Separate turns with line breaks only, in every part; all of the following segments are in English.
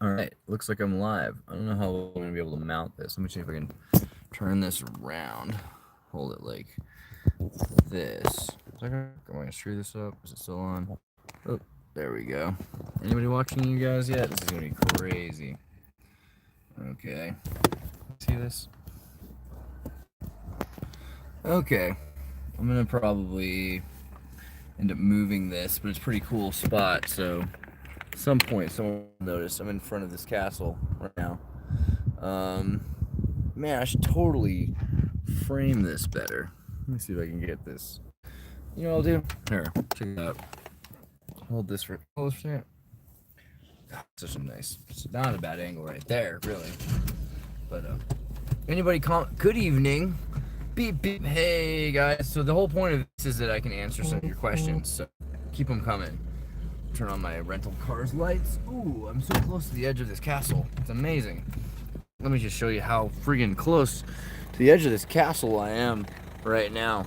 All right, looks like I'm live. I don't know how I'm gonna be able to mount this. Let me see if I can turn this around. Hold it like this. Am I gonna screw this up? Is it still on? Oh, there we go. Anybody watching you guys yet? This is gonna be crazy. Okay. See this? Okay. I'm gonna probably end up moving this, but it's a pretty cool spot, so at some point someone will notice I'm in front of this castle right now. Man, I should totally frame this better. Let me see if I can get this. You know what I'll do? Here, check it out. Hold this for a second. Such a nice, it's not a bad angle right there, really. But anybody comment? Good evening. Beep beep. Hey guys. So the whole point of this is that I can answer some of your questions. So keep them coming. Turn on my rental car's lights. Ooh, I'm so close to the edge of this castle. It's amazing. Let me just show you how friggin' close to the edge of this castle I am right now.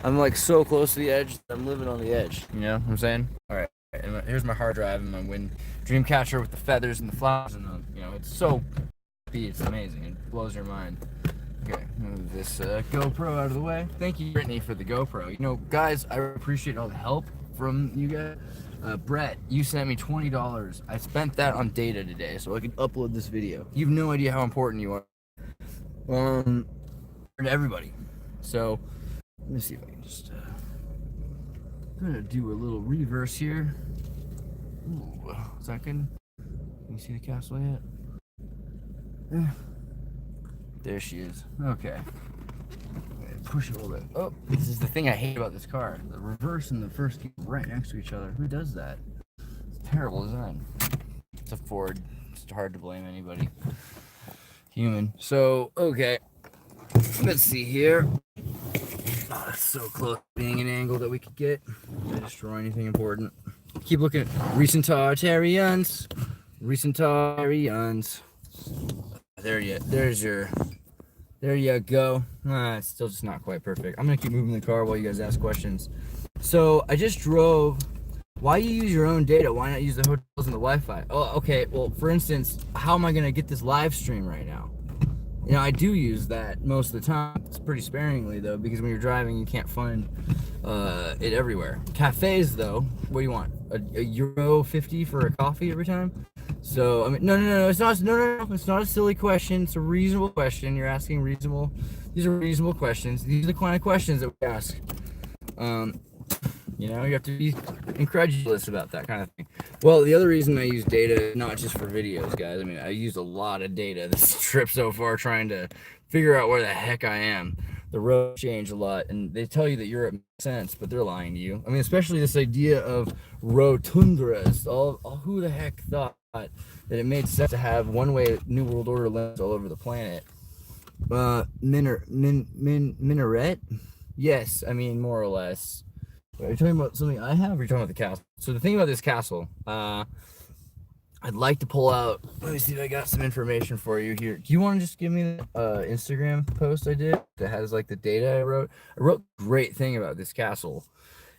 I'm like so close to the edge that I'm living on the edge. You know what I'm saying? All right. And here's my hard drive and my wind dream catcher with the feathers and the flowers and the, it's so, it's amazing. It blows your mind. Okay, move this GoPro out of the way. Thank you, Brittany, for the GoPro. You know, guys, I appreciate all the help from you guys. Brett, you sent me $20. I spent that on data today, so I can upload this video. You have no idea how important you are to everybody. So, let me see if I can just. I'm gonna do a little reverse here. Ooh, is that good? Can you see the castle yet? There she is. Okay. Push it a little bit. Oh, this is the thing I hate about this car. The reverse and the first gear right next to each other. Who does that? It's terrible design. It's a Ford. It's hard to blame anybody. Human. So, okay. Let's see here. Oh, that's so close to being an angle that we could get. Did I destroy anything important? Keep looking at recent Tartarians. Recent Tartarians. There you go. It's still just not quite perfect. I'm gonna keep moving the car while you guys ask questions. So I just drove. Why you use your own data? Why not use the hotels and the Wi-Fi? Oh, okay. Well, for instance, how am I gonna get this live stream right now? You know, I do use that most of the time. It's pretty sparingly though, because when you're driving, you can't find it everywhere. Cafes though, what do you want? A euro 50 for a coffee every time? So I mean, no, it's not. No, it's not a silly question. It's a reasonable question. You're asking reasonable. These are reasonable questions. These are the kind of questions that we ask. You have to be incredulous about that kind of thing. Well, the other reason I use data, not just for videos, guys. I mean, I used a lot of data this trip so far trying to figure out where the heck I am. The roads change a lot, and they tell you that Europe makes sense, but they're lying to you. I mean, especially this idea of rotundras. Who the heck thought that it made sense to have one-way New World Order lands all over the planet? Minaret? Yes, I mean, more or less. Are you talking about something I have, or are you talking about the castle? So the thing about this castle, I'd like to pull out. Let me see if I got some information for you here. Do you want to just give me the Instagram post I did that has like the data I wrote? I wrote a great thing about this castle.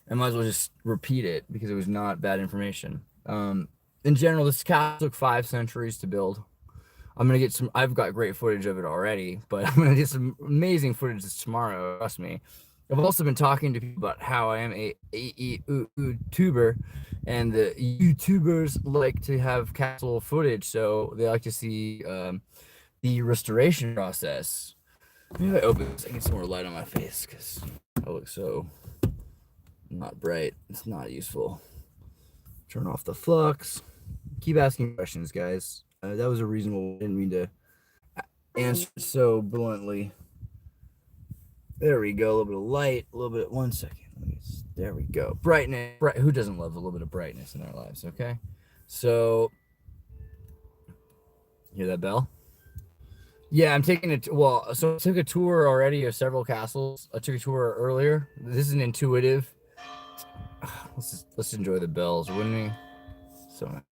I might as well just repeat it because it was not bad information. In general, this castle took 5 centuries to build. I'm gonna get some. I've got great footage of it already, but I'm gonna get some amazing footage tomorrow. Trust me. I've also been talking to people about how I am a YouTuber, and the YouTubers like to have castle footage, so they like to see the restoration process. Maybe if I open this, I get some more light on my face because I look so not bright. It's not useful. Turn off the flux. Keep asking questions, guys. That was a reasonable. I didn't mean to answer so bluntly. There we go. A little bit of light. A little bit. 1 second. There we go. Brightness. Who doesn't love a little bit of brightness in their lives? Okay. So, hear that bell? Yeah, I'm taking it. Well, so I took a tour already of several castles. I took a tour earlier. This is an intuitive. Let's enjoy the bells, wouldn't we? So nice.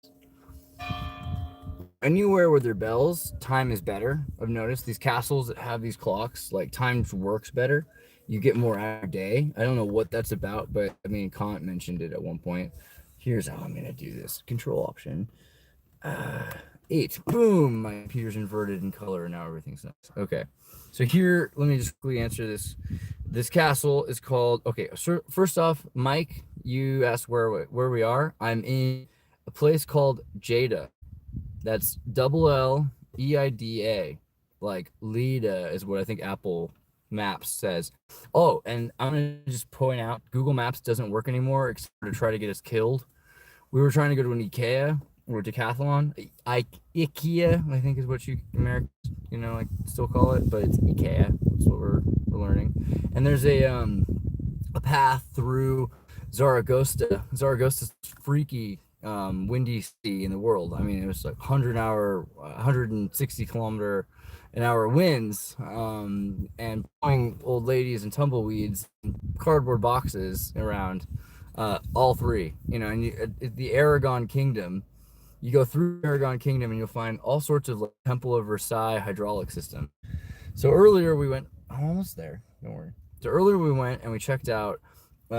Anywhere where there are bells, time is better. I've noticed these castles that have these clocks, like time works better. You get more out of your day. I don't know what that's about, but I mean, Kant mentioned it at one point. Here's how I'm gonna do this. Control option. 8. Boom! My computer's inverted in color, and now everything's nice. Okay. So here, let me just quickly answer this. This castle is called... Okay, so first off, Mike, you asked where we are. I'm in a place called Jada. That's Leida. Like, Lida is what I think Apple Maps says. Oh, and I'm going to just point out, Google Maps doesn't work anymore except to try to get us killed. We were trying to go to an IKEA or Decathlon. IKEA, I think is what you Americans, like still call it, but it's IKEA. That's what we're learning. And there's a path through Zaragoza. Zaragoza's freaky windy city in the world. I mean, it was like 160 kilometer an hour winds, and blowing old ladies and tumbleweeds and cardboard boxes around. All three, and the Aragon Kingdom, you go through Aragon Kingdom and you'll find all sorts of like Temple of Versailles hydraulic system. So earlier we went, I'm almost there, don't worry. So earlier we went and we checked out, we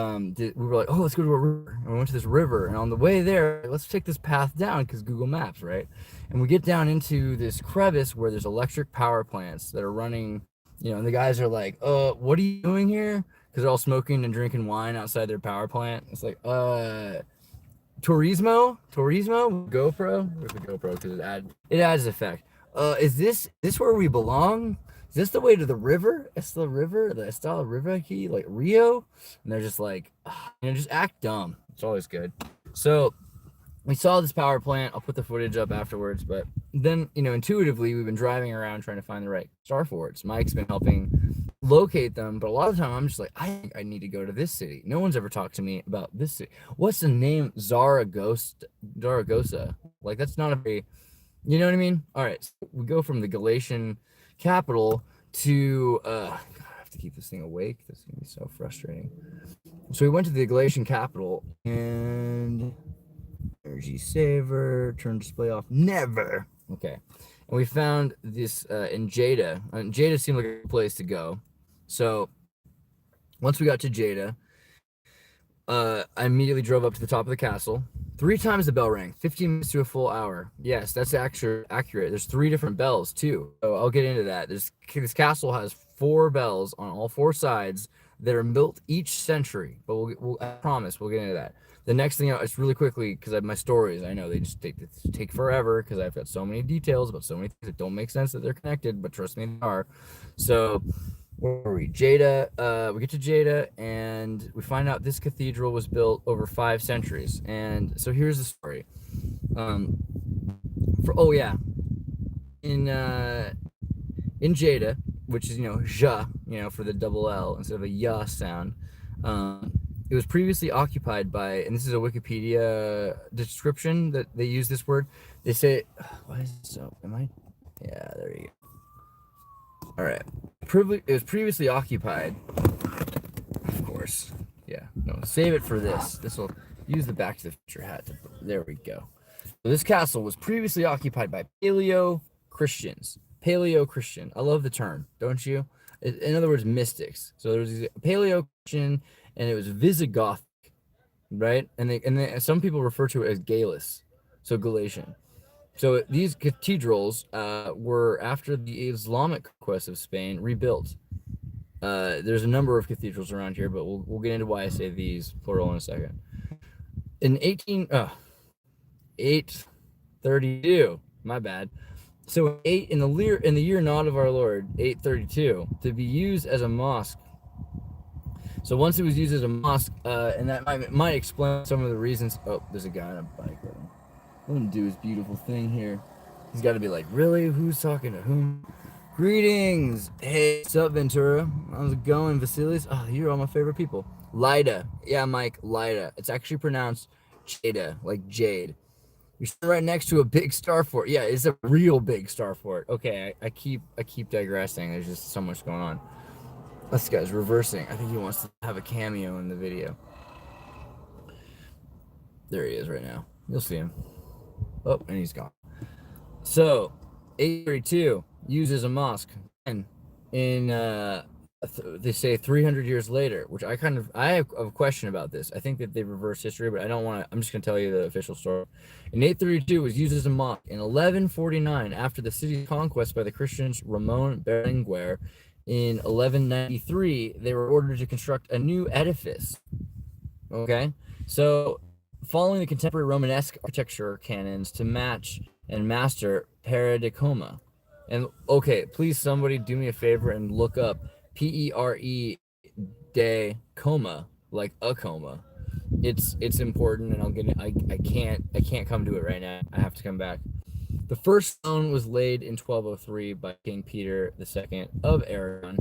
were like, oh, let's go to a river. And we went to this river, and on the way there, let's take this path down because Google Maps, right? And we get down into this crevice where there's electric power plants that are running, and the guys are like, what are you doing here? Because they're all smoking and drinking wine outside their power plant. It's like, Turismo, GoPro. Where's the GoPro? Because it adds effect. Is this where we belong? Is this the way to the river? It's the river, the Estella River aquí, like Rio? And they're just like, just act dumb. It's always good. So we saw this power plant. I'll put the footage up afterwards. But then, intuitively, we've been driving around trying to find the right star forts. Mike's been helping locate them, but a lot of the time I'm just like, I think I need to go to this city. No one's ever talked to me about this city. What's the name? Zaragoza. Like, that's not a very, you know what I mean? All right, so we go from the Galatian capital to God, I have to keep this thing awake. This is gonna be so frustrating. So we went to the Galatian capital, and energy saver, turn display off, never. Okay, and we found this in Jada, and Jada seemed like a place to go. So once we got to Jada, I immediately drove up to the top of the castle. 3 times the bell rang, 15 minutes to a full hour. Yes, that's actually accurate. There's 3 different bells too. So I'll get into that. This castle has 4 bells on all 4 sides that are built each century. But I promise we'll get into that. The next thing, it's really quickly because I have my stories. I know they just take forever because I've got so many details about so many things that don't make sense that they're connected, but trust me, they are. So where are we? Jada. We get to Jada and we find out this cathedral was built over 5 centuries. And so here's the story. In Jada, which is ja, for the double L instead of a ya sound. It was previously occupied by, and this is a Wikipedia description that they use this word. They say, why is it so? Yeah, there you go. All right. It was previously occupied. Of course. Yeah. No, save it for this. This will use the Back to the Future hat. There we go. So this castle was previously occupied by Paleo-Christians. Paleo-Christian. I love the term, don't you? In other words, mystics. So there was Paleo-Christian, and it was Visigothic, right? And some people refer to it as Gallus, so Galatian. So these cathedrals were, after the Islamic conquest of Spain, rebuilt. There's a number of cathedrals around here, but we'll get into why I say these plural in a second. In 832, my bad. So in the year not of our Lord, 832, to be used as a mosque. So once it was used as a mosque, and that might explain some of the reasons. Oh, there's a guy on a bike. Let him do his beautiful thing here. He's got to be like, really? Who's talking to whom? Greetings. Hey, what's up, Ventura? How's it going, Vasilis? Oh, you're all my favorite people. Lyda. Yeah, Mike, Lyda. It's actually pronounced Jada, like Jade. You're right next to a big star fort. Yeah, it's a real big star fort. Okay, I keep digressing. There's just so much going on. This guy's reversing. I think he wants to have a cameo in the video. There he is right now. You'll see him. Oh, and he's gone. So, 832, used as a mosque. And in they say 300 years later, which I have a question about this. I think that they reverse history, but I don't want to. I'm just going to tell you the official story. In 832, it was used as a mosque. In 1149, after the city's conquest by the Christians Ramon Berenguer, in 1193, they were ordered to construct a new edifice. Okay, so following the contemporary Romanesque architecture canons to match and master Pere de Coma. And okay, please somebody do me a favor and look up Pere de Coma, like a coma. It's important, and I can't come to it right now. I have to come back. The first stone was laid in 1203 by King Peter II of Aragon.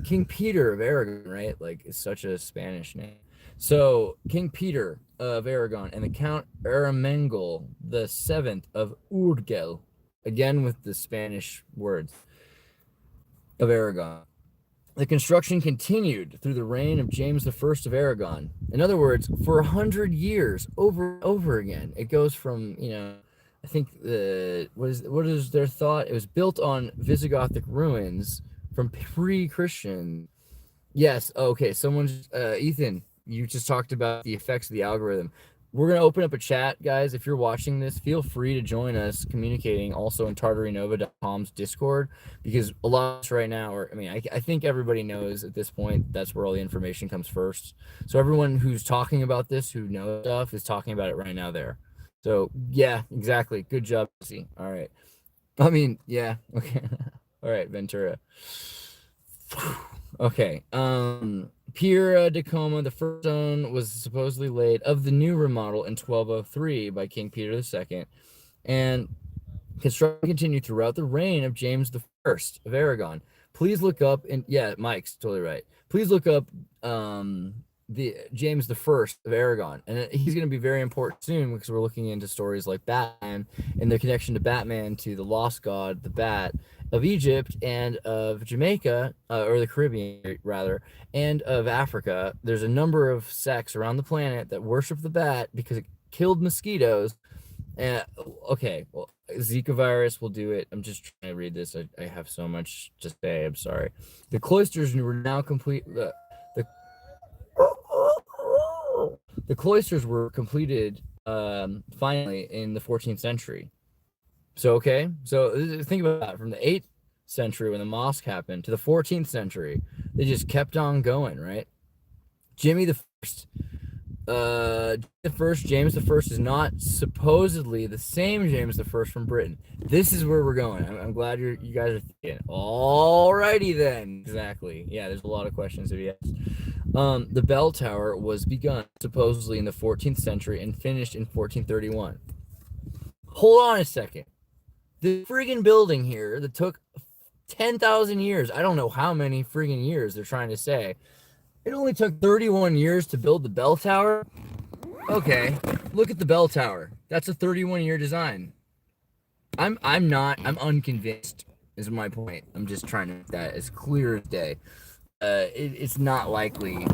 King Peter of Aragon, right? Like, it's such a Spanish name. So King Peter of Aragon and the Count Ermengol the Seventh of Urgel, again with the Spanish words, of Aragon. The construction continued through the reign of James I of Aragon. In other words, for 100 years, over and over again. It goes from, I think what is their thought? It was built on Visigothic ruins from pre-Christian. Yes. Okay. Someone's Ethan. You just talked about the effects of the algorithm. We're going to open up a chat, guys. If you're watching this, feel free to join us communicating also in tartarinova.com's Discord, because a lot of us right now I think everybody knows at this point that's where all the information comes first. So everyone who's talking about this, who knows stuff, is talking about it right now there. So yeah, exactly. Good job, Jesse. All right. Yeah. Okay. All right, Ventura. Okay. Pere de Coma, the first stone, was supposedly laid of the new remodel in 1203 by King Peter II, and construction continued throughout the reign of James I of Aragon. Please look up, and yeah, Mike's totally right. Please look up the James I of Aragon, and he's going to be very important soon because we're looking into stories like Batman and their connection to Batman, to the lost god, the Bat of Egypt and of Jamaica, or the Caribbean rather, and of Africa. There's a number of sects around the planet that worship the bat because it killed mosquitoes. Okay, well, Zika virus will do it. I'm just trying to read this. I have so much to say. I'm sorry. The cloisters were now complete. The cloisters were completed finally in the 14th century. So think about that. From the 8th century when the mosque happened to the 14th century, they just kept on going, right? James I is not supposedly the same James I from Britain. This is where we're going. I'm glad you guys are thinking. Alrighty then. Exactly. Yeah, there's a lot of questions to be asked. The bell tower was begun supposedly in the 14th century and finished in 1431. Hold on a second. The friggin' building here that took 10,000 years. I don't know how many friggin' years they're trying to say. It only took 31 years to build the bell tower. Okay, look at the bell tower. That's a 31-year design. I'm unconvinced, is my point. I'm just trying to make that as clear as day. It's not likely.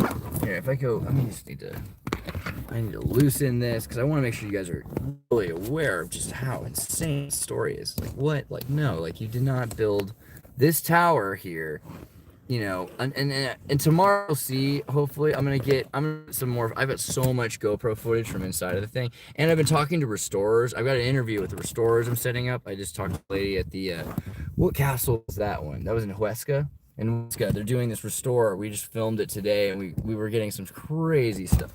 Here, if I go, I need to loosen this because I want to make sure you guys are really aware of just how insane the story is. Like, what? Like, no, like, you did not build this tower here, and tomorrow we'll see. Hopefully I'm gonna get some more. I've got so much GoPro footage from inside of the thing, and I've been talking to restorers. I've got an interview with the restorers I'm setting up. I just talked to the lady at the what castle was that one? That was in Huesca. In Huesca, they're doing this restore. We just filmed it today, and we were getting some crazy stuff.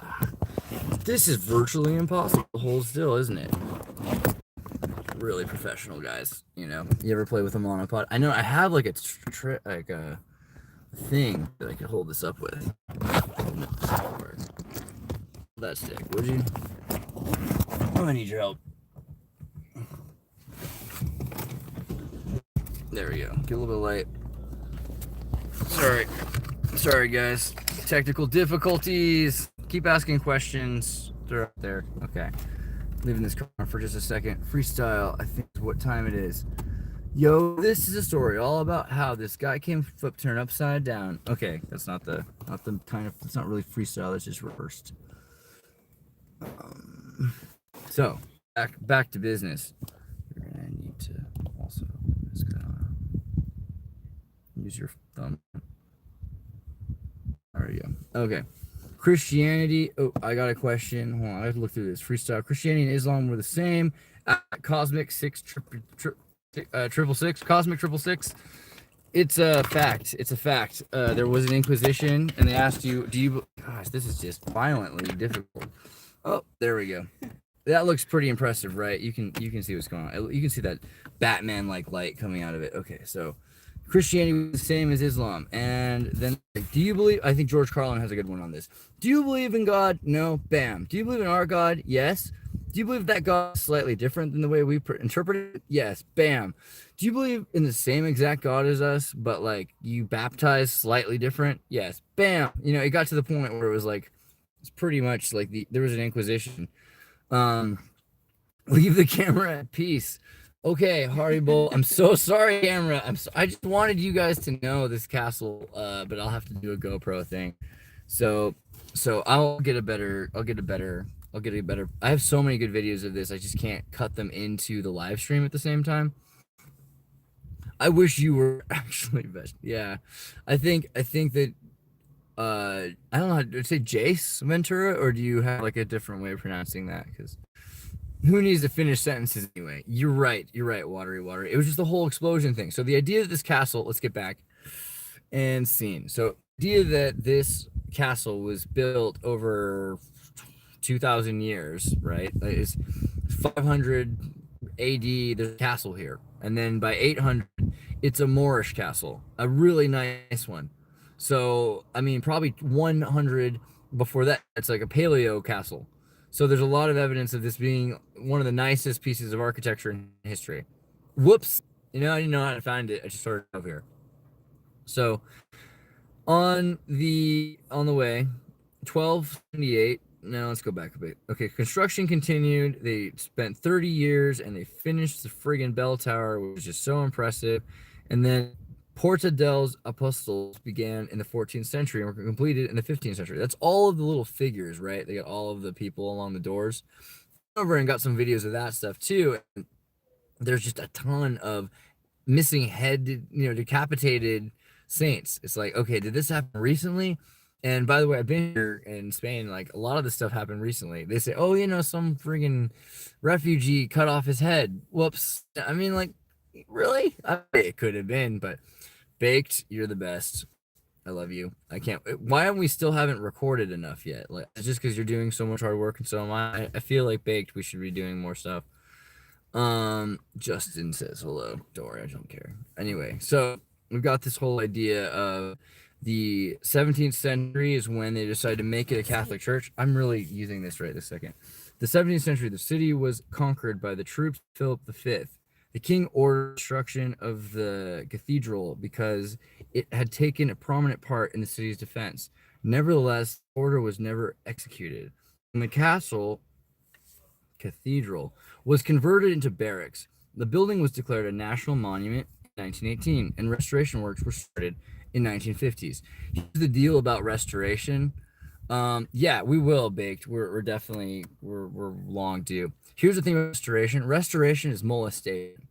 This is virtually impossible to hold still, isn't it? Really professional, guys. You ever play with a monopod? I know I have like a thing that I could hold this up with. That stick, would you? I need your help. There we go. Get a little bit light. Sorry guys. Technical difficulties. Keep asking questions. They're up there. Okay. Leaving this corner for just a second. Freestyle, I think is what time it is. Yo, this is a story all about how this guy came flip turned upside down. Okay, that's not the kind of, it's not really freestyle, it's just reversed. So back to business. You're gonna need to also just use your thumb. Where'd it go? Okay. Christianity. Oh, I got a question. Hold on, I have to look through this. Freestyle. Christianity and Islam were the same. Cosmic triple six. Cosmic triple six. It's a fact. It's a fact. There was an Inquisition, and they asked you, "Do you?" Gosh, this is just violently difficult. Oh, there we go. That looks pretty impressive, right? You can see what's going on. You can see that Batman-like light coming out of it. Okay, so Christianity was the same as Islam, and then do you believe? I think George Carlin has a good one on this. Do you believe in God? No. Bam. Do you believe in our God? Yes. Do you believe that God is slightly different than the way we interpret it? Yes. Bam. Do you believe in the same exact God as us, but like you baptize slightly different? Yes. Bam. You know, it got to the point where it was like, it's pretty much like there was an Inquisition. Leave the camera at peace. Okay, Haribo. I'm so sorry, camera. I just wanted you guys to know this castle, but I'll have to do a GoPro thing. So I'll get a better. I have so many good videos of this. I just can't cut them into the live stream at the same time. I wish you were actually best. Yeah, I think that I don't know how to say Jace Ventura, or do you have like a different way of pronouncing that? Because who needs to finish sentences anyway? You're right, watery. It was just the whole explosion thing. So the idea that this castle, let's get back and scene. So the idea that this castle was built over 2,000 years, right? Is 500 AD, there's a castle here. And then by 800, it's a Moorish castle, a really nice one. So, I mean, probably 100 before that, it's like a paleo castle. So there's a lot of evidence of this being one of the nicest pieces of architecture in history. Whoops. You know, I didn't know how to find it. I just started over here. So on the way, 1278. Now let's go back a bit. Okay, construction continued. They spent 30 years and they finished the friggin' bell tower, which was just so impressive. And then Porta dels Apostles began in the 14th century and were completed in the 15th century. That's all of the little figures, right? They got all of the people along the doors. Over and got some videos of that stuff too. And there's just a ton of missing head, decapitated saints. It's like, okay, did this happen recently? And by the way, I've been here in Spain, like a lot of this stuff happened recently. They say, oh, some friggin' refugee cut off his head. Whoops. I mean, like, really? It could have been, but Baked, you're the best. I love you. I can't. Why haven't we still haven't recorded enough yet? Like, it's just because you're doing so much hard work and so am I. I feel like Baked, we should be doing more stuff. Justin says hello. Don't worry, I don't care. Anyway, so we've got this whole idea of the 17th century is when they decided to make it a Catholic church. I'm really using this right this second. The 17th century, the city was conquered by the troops of Philip V. The king ordered destruction of the cathedral because it had taken a prominent part in the city's defense. Nevertheless, the order was never executed. And the cathedral was converted into barracks. The building was declared a national monument in 1918, and restoration works were started in 1950s. Here's the deal about restoration. Yeah, we will, Baked. We're definitely we're long due. Here's the thing about restoration. Restoration is molestation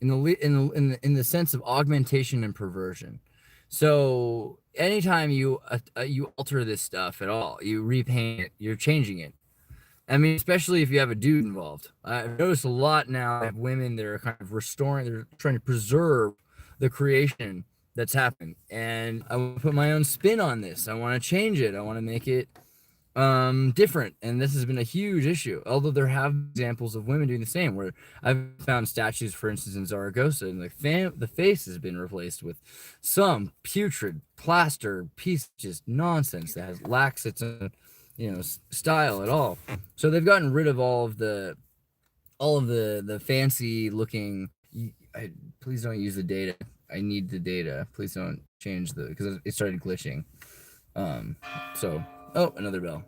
in the sense of augmentation and perversion. So anytime you alter this stuff at all, you repaint it, you're changing it. I mean, especially if you have a dude involved. I've noticed a lot now of women that are kind of restoring, they're trying to preserve the creation that's happened. And I want to put my own spin on this. I want to change it. I want to make it different. And this has been a huge issue. Although there have examples of women doing the same, where I've found statues, for instance, in Zaragoza, and the face has been replaced with some putrid plaster piece, just nonsense that lacks its own style at all. So they've gotten rid of all of the fancy looking. Please don't use the data. I need the data. Please don't change because it started glitching. Another bell.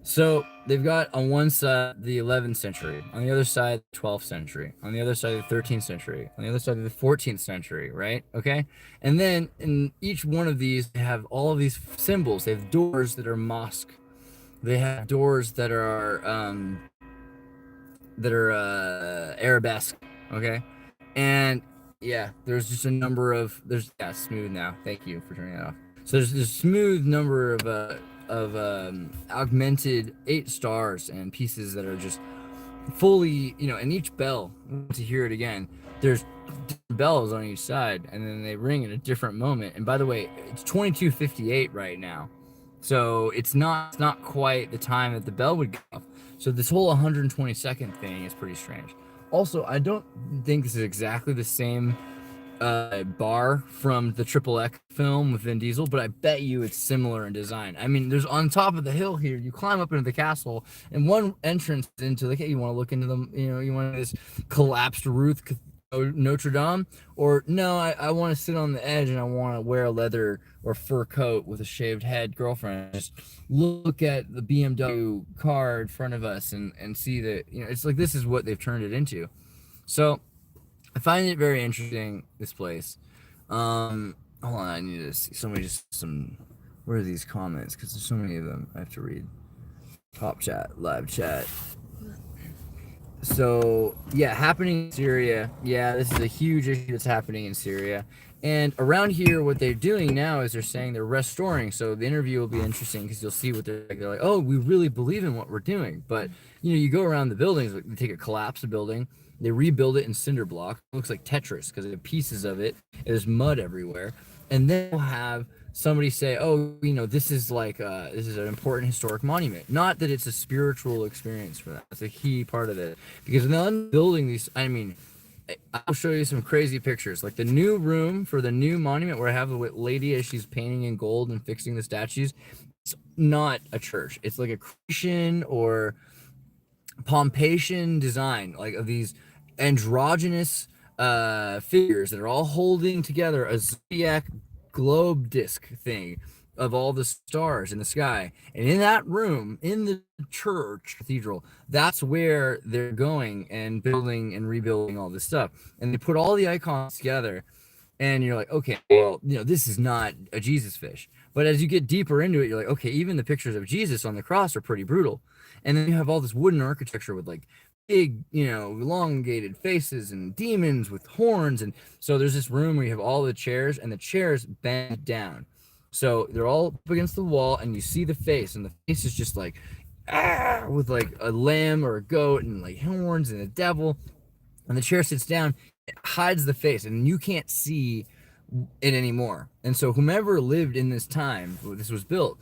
So they've got on one side the 11th century, on the other side the 12th century, on the other side the 13th century, on the other side of the 14th century, right? Okay, and then in each one of these they have all of these symbols. They have doors that are mosque. They have doors that are arabesque, okay? And yeah, there's just a number of smooth now. Thank you for turning that off. So there's this smooth number of augmented 8 stars and pieces that are just fully, and each bell, to hear it again, there's bells on each side, and then they ring at a different moment. And by the way, it's 22:58 right now, so it's not quite the time that the bell would go off. So this whole 120-second thing is pretty strange. Also, I don't think this is exactly the same bar from the Triple X film with Vin Diesel, but I bet you it's similar in design. I mean, there's on top of the hill here, you climb up into the castle, and one entrance into like, hey, you want to look into them, you want this collapsed Ruth Notre Dame, or no, I want to sit on the edge and I want to wear a leather or fur coat with a shaved head girlfriend. Just look at the BMW car in front of us and see that, it's like this is what they've turned it into. So I find it very interesting, this place. Hold on, I need to see where are these comments? Because there's so many of them I have to read. Pop chat, live chat. So, yeah, happening in Syria. Yeah, this is a huge issue that's happening in Syria. And around here, what they're doing now is they're saying they're restoring. So the interview will be interesting because you'll see what they're like. They're like, oh, we really believe in what we're doing. But, you go around the buildings, they take a collapsed building, they rebuild it in cinder block. It looks like Tetris because there are pieces of it. There's mud everywhere. And then we'll have somebody say, oh, this is this is an important historic monument. Not that it's a spiritual experience for that. It's a key part of it. Because when they're building these, I mean, I'll show you some crazy pictures. Like the new room for the new monument where I have the lady as she's painting in gold and fixing the statues. It's not a church. It's like a Cretan or Pompeian design, like of these androgynous figures that are all holding together a zodiac globe disc thing of all the stars in the sky. And in that room, in the church cathedral, that's where they're going and building and rebuilding all this stuff. And they put all the icons together, and you're like, okay, well, this is not a Jesus fish. But as you get deeper into it, you're like, okay, even the pictures of Jesus on the cross are pretty brutal. And then you have all this wooden architecture with like big, elongated faces and demons with horns. And so there's this room where you have all the chairs, and the chairs bend down. So they're all up against the wall, and you see the face, and the face is just like, with like a lamb or a goat and like horns and a devil. And the chair sits down, it hides the face, and you can't see it anymore. And so whomever lived in this time, this was built,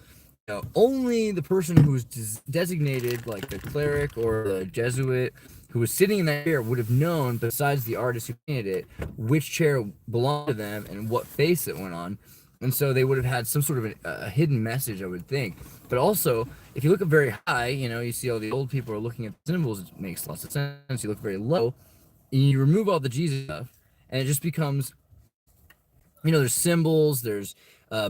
only the person who was designated, like the cleric or the Jesuit who was sitting in that chair, would have known, besides the artist who painted it, which chair belonged to them and what face it went on. And so they would have had some sort of a hidden message, I would think. But also, if you look up very high, you see all the old people are looking at the symbols, it makes lots of sense. You look very low, and you remove all the Jesus stuff, and it just becomes, there's symbols, there's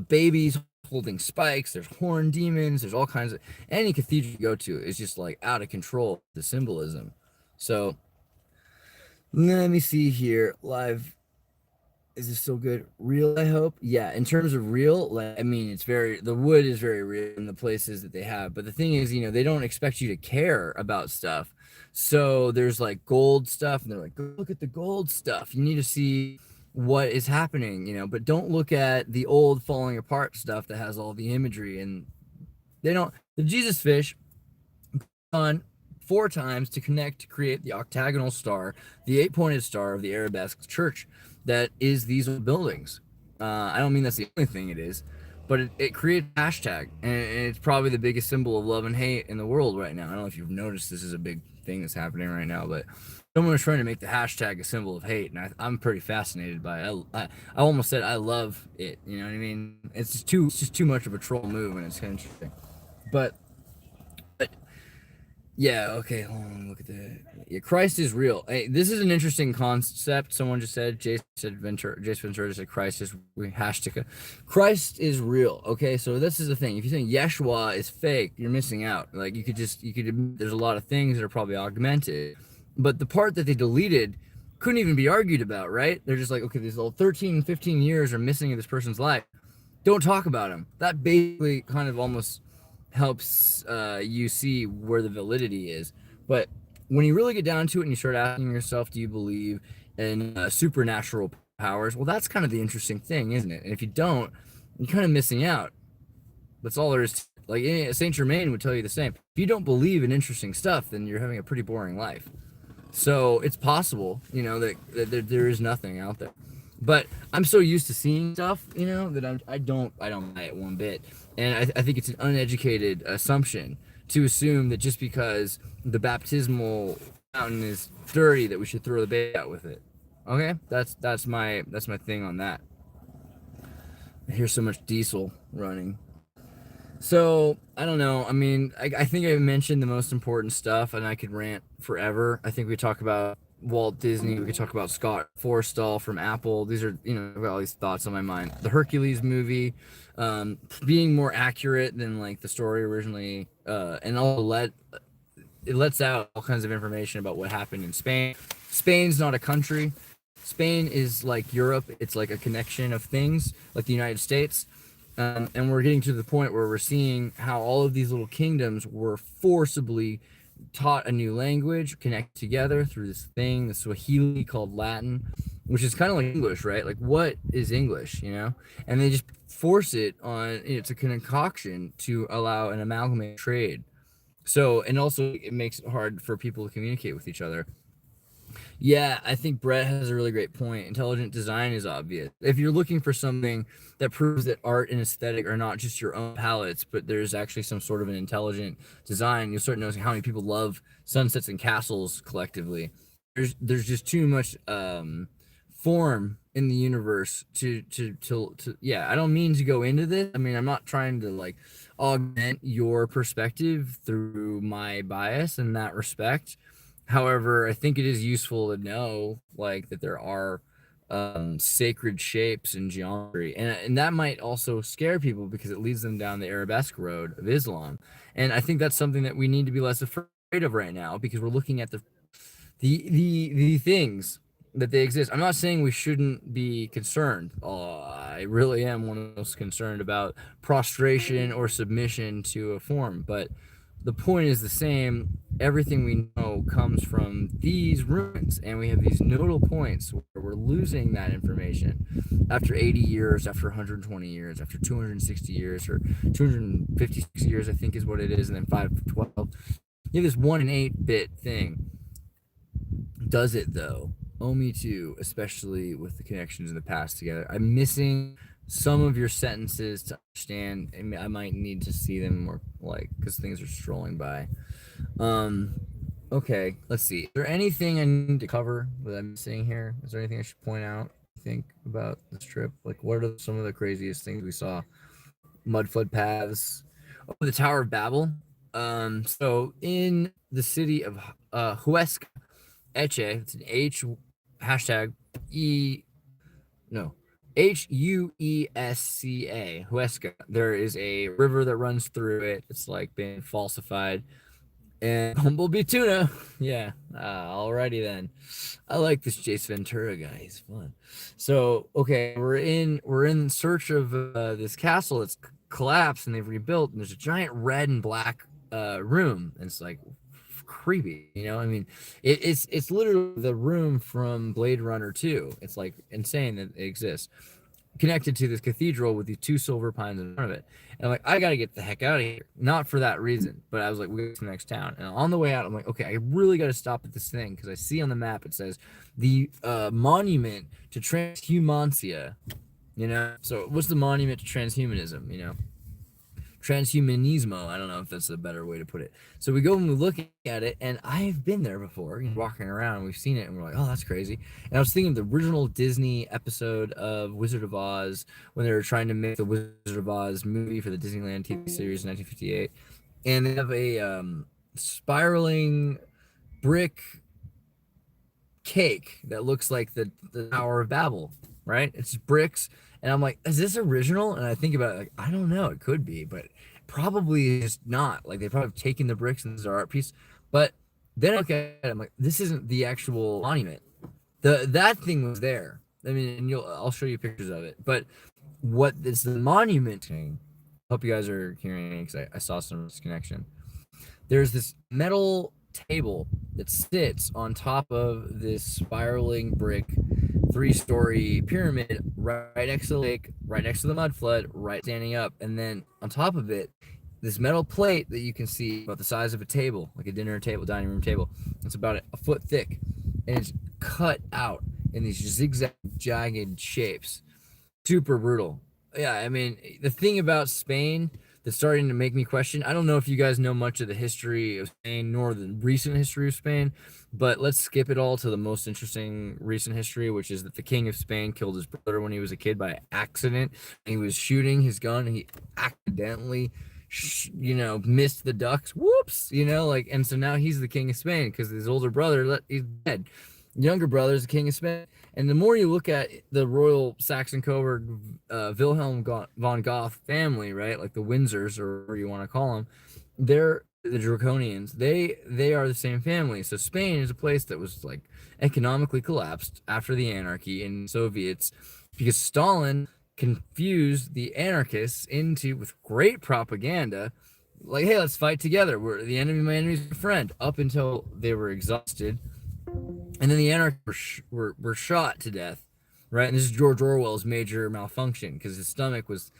babies holding spikes, there's horn demons, there's all kinds of, any cathedral you go to is just like out of control, the symbolism. So let me see here. Live, is this still good? Real, I hope. Yeah, in terms of real, it's the wood is very real in the places that they have. But the thing is, they don't expect you to care about stuff. So there's like gold stuff, and they're like, go look at the gold stuff. You need to see what is happening, but don't look at the old falling apart stuff that has all the imagery. And the Jesus fish on 4 times to connect to create the octagonal star, the 8-pointed star of the arabesque church that is these buildings. I don't mean that's the only thing it is, but it creates a hashtag, and it's probably the biggest symbol of love and hate in the world right now. I don't know if you've noticed this is a big thing that's happening right now, but someone was trying to make the hashtag a symbol of hate, and I'm pretty fascinated by it. I almost said I love it. You know what I mean? It's just too much of a troll move, and it's kind of interesting. But yeah, okay, hold on, look at that. Yeah, Christ is real. Hey, this is an interesting concept. Someone just said, Jason Ventura said Christ is hashtag. Christ is real. Okay, so this is the thing. If you think Yeshua is fake, you're missing out. Like there's a lot of things that are probably augmented. But the part that they deleted couldn't even be argued about, right? They're just like, okay, these little 13, 15 years are missing in this person's life. Don't talk about him. That basically kind of almost helps you see where the validity is. But when you really get down to it and you start asking yourself, do you believe in supernatural powers? Well, that's kind of the interesting thing, isn't it? And if you don't, you're kind of missing out. That's all there is. Like Saint Germain would tell you the same. If you don't believe in interesting stuff, then you're having a pretty boring life. So it's possible, you know, that there is nothing out there. But I'm so used to seeing stuff, you know, that I don't buy it one bit. And I think it's an uneducated assumption to assume that just because the baptismal fountain is dirty, that we should throw the baby out with it. Okay, that's my thing on that. I hear so much diesel running. So, I don't know. I mean, I think I mentioned the most important stuff, and I could rant forever. I think we talk about Walt Disney. We could talk about Scott Forstall from Apple. These are, you know, I've got all these thoughts on my mind. The Hercules movie, being more accurate than like the story originally, and it lets out all kinds of information about what happened in Spain. Spain's not a country. Spain is like Europe. It's like a connection of things, like the United States. And we're getting to the point where we're seeing how all of these little kingdoms were forcibly taught a new language, connect together through this thing, the Swahili called Latin, which is kind of like English, right? Like, what is English, you know? And they just force it on, it's a concoction to allow an amalgamated trade. So, and also it makes it hard for people to communicate with each other. Yeah, I think Brett has a really great point. Intelligent design is obvious. If you're looking for something that proves that art and aesthetic are not just your own palettes, but there's actually some sort of an intelligent design, you'll start noticing how many people love sunsets and castles collectively. There's just too much form in the universe to yeah, I don't mean to go into this. I mean, I'm not trying to like augment your perspective through my bias in that respect. However, I think it is useful to know like that there are sacred shapes in geometry, and that might also scare people because it leads them down the Arabesque road of Islam. And I think that's something that we need to be less afraid of right now because we're looking at the things that they exist. I'm not saying we shouldn't be concerned. I really am one of those concerned about prostration or submission to a form, but the point is the same. Everything we know comes from these ruins, and we have these nodal points where we're losing that information after 80 years, after 120 years, after 260 years, or 256 years, I think is what it is, and then 512. You have this 1 and 8-bit thing. Does it though? Oh, me too, especially with the connections in the past together. I'm missing some of your sentences to understand. I might need to see them more, like, because things are strolling by. Okay, let's see. Is there anything I need to cover that I'm missing here? Is there anything I should point out, you think, about this trip? Like, what are some of the craziest things we saw? Mud flood paths. Oh, the Tower of Babel. So in the city of Huesca, Eche, it's an H hashtag E no Huesca, Huesca. There is a river that runs through it. It's like been falsified. And Humblebee Tuna. Yeah. Alrighty then. I like this Jace Ventura guy. He's fun. So okay, we're in search of this castle that's collapsed and they've rebuilt, and there's a giant red and black room. And it's like creepy, you know. I mean, it's literally the room from Blade Runner 2. It's like insane that it exists, connected to this cathedral with these 2 silver pines in front of it. And I'm like, I gotta get the heck out of here. Not for that reason, but I was like, we'll go to the next town. And on the way out, I'm like, okay, I really gotta stop at this thing because I see on the map it says the monument to transhumancia. You know, so what's the monument to transhumanism? You know, transhumanismo. I don't know if that's a better way to put it. So we go and we look at it, and I've been there before, walking around, we've seen it, and we're like, oh, that's crazy. And I was thinking of the original Disney episode of Wizard of Oz when they were trying to make the Wizard of Oz movie for the Disneyland TV series in 1958, and they have a spiraling brick cake that looks like the Tower of Babel, right? It's bricks. And I'm like, is this original? And I think about it, like, I don't know. It could be, but probably it's not. Like, they probably have taken the bricks and this is our art piece. But then I look at it, I'm like, this isn't the actual monument. That thing was there. I mean, and I'll show you pictures of it. But what is the monument thing? Hope you guys are hearing it because I saw some disconnection. There's this metal table that sits on top of this spiraling brick 3-story pyramid right next to the lake, right next to the mud flood, right standing up. And then on top of it, this metal plate that you can see about the size of a table, like a dinner table, dining room table. It's about a foot thick, and it's cut out in these zigzag, jagged shapes. Super brutal. Yeah, I mean, the thing about Spain that's starting to make me question, I don't know if you guys know much of the history of Spain nor the recent history of Spain, but let's skip it all to the most interesting recent history, which is that the King of Spain killed his brother when he was a kid by accident. He was shooting his gun and he accidentally missed the ducks. Whoops, and so now he's the King of Spain because his older brother, he's dead. Younger brother is the King of Spain. And the more you look at the royal Saxon-Coburg Wilhelm von Goth family, right, like the Windsors or whatever you want to call them, they're the Draconians. They are the same family. So Spain is a place that was like economically collapsed after the anarchy in the Soviets because Stalin confused the anarchists with great propaganda, like, hey, let's fight together. We're the enemy, my enemy's friend, up until they were exhausted. And then the anarchists were shot to death, right? And this is George Orwell's major malfunction because his stomach was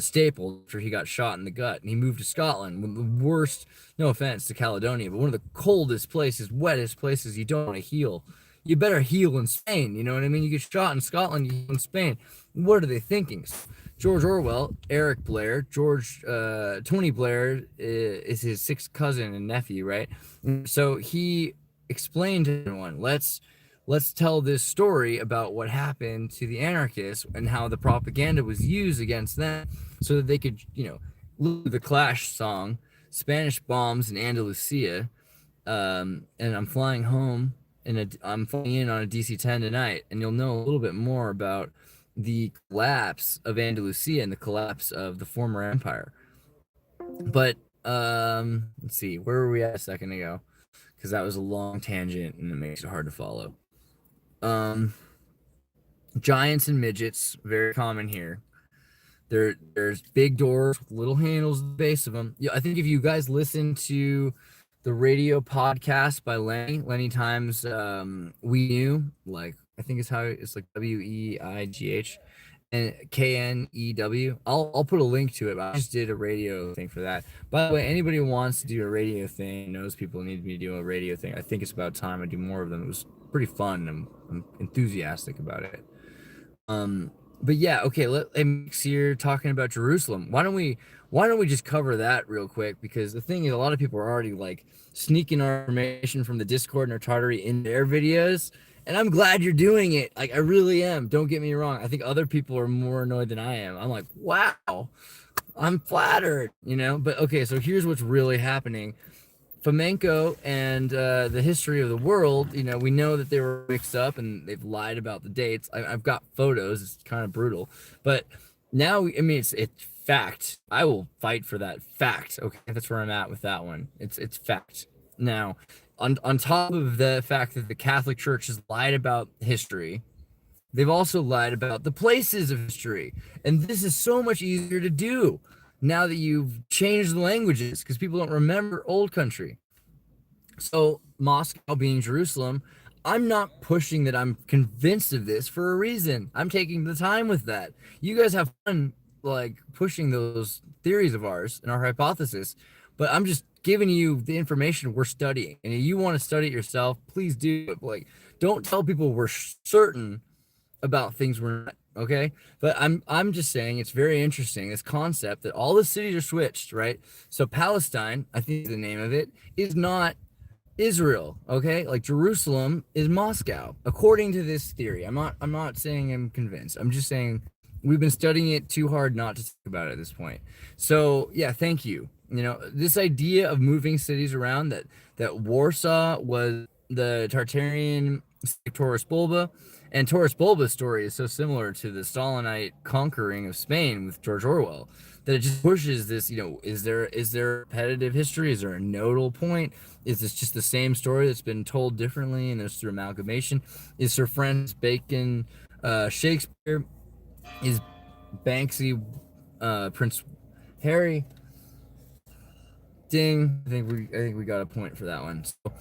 stapled after he got shot in the gut. And he moved to Scotland, one of the worst, no offense to Caledonia, but one of the coldest places, wettest places you don't want to heal. You better heal in Spain, you know what I mean? You get shot in Scotland, you heal in Spain. What are they thinking? George Orwell, Eric Blair, Tony Blair is his sixth cousin and nephew, right? So he explained to everyone, let's tell this story about what happened to the anarchists and how the propaganda was used against them so that they could, look at the Clash song, Spanish Bombs in Andalusia, and I'm flying home I'm flying in on a DC-10 tonight, and you'll know a little bit more about the collapse of Andalusia and the collapse of the former empire. But let's see, where were we at a second ago? Because that was a long tangent and it makes it hard to follow. Giants and midgets, very common here. There's big doors with little handles at the base of them. Yeah, I think if you guys listen to the radio podcast by Lenny Times, We Knew, like I think it's like WEIGH and KNEW. I'll put a link to it. I just did a radio thing for that. By the way, anybody who wants to do a radio thing, knows people need me to do a radio thing, I think it's about time I do more of them. It was pretty fun. I'm enthusiastic about it. But yeah, okay, Mix here talking about Jerusalem. Why don't we just cover that real quick? Because the thing is, a lot of people are already like sneaking our information from the Discord and our Tartary in their videos, and I'm glad you're doing it. Like, I really am. Don't get me wrong. I think other people are more annoyed than I am. I'm like, wow, I'm flattered, But okay, so here's what's really happening. Flamenco and the history of the world, we know that they were mixed up and they've lied about the dates. I've got photos. It's kind of brutal. But now, I mean, it's fact. I will fight for that fact. Okay, that's where I'm at with that one. It's fact. Now, on top of the fact that the Catholic Church has lied about history, they've also lied about the places of history. And this is so much easier to do now that you've changed the languages because people don't remember old country. So Moscow being Jerusalem, I'm not pushing that I'm convinced of this for a reason. I'm taking the time with that. You guys have fun like pushing those theories of ours and our hypothesis, but I'm just giving you the information we're studying. And if you want to study it yourself, please do. But like, don't tell people we're certain about things we're not. Okay, but I'm just saying it's very interesting, this concept that all the cities are switched, right? So Palestine, I think the name of it, is not Israel. Okay, like Jerusalem is Moscow, according to this theory. I'm not saying I'm convinced. I'm just saying we've been studying it too hard not to talk about it at this point. So yeah, thank you. This idea of moving cities around, that Warsaw was the Tartarian Taurus Bulba. And Taurus Bulba's story is so similar to the Stalinite conquering of Spain with George Orwell that it just pushes this, is there repetitive history? Is there a nodal point? Is this just the same story that's been told differently and it's through amalgamation? Is Sir Francis Bacon Shakespeare? Is Banksy Prince Harry? Ding. I think we got a point for that one. So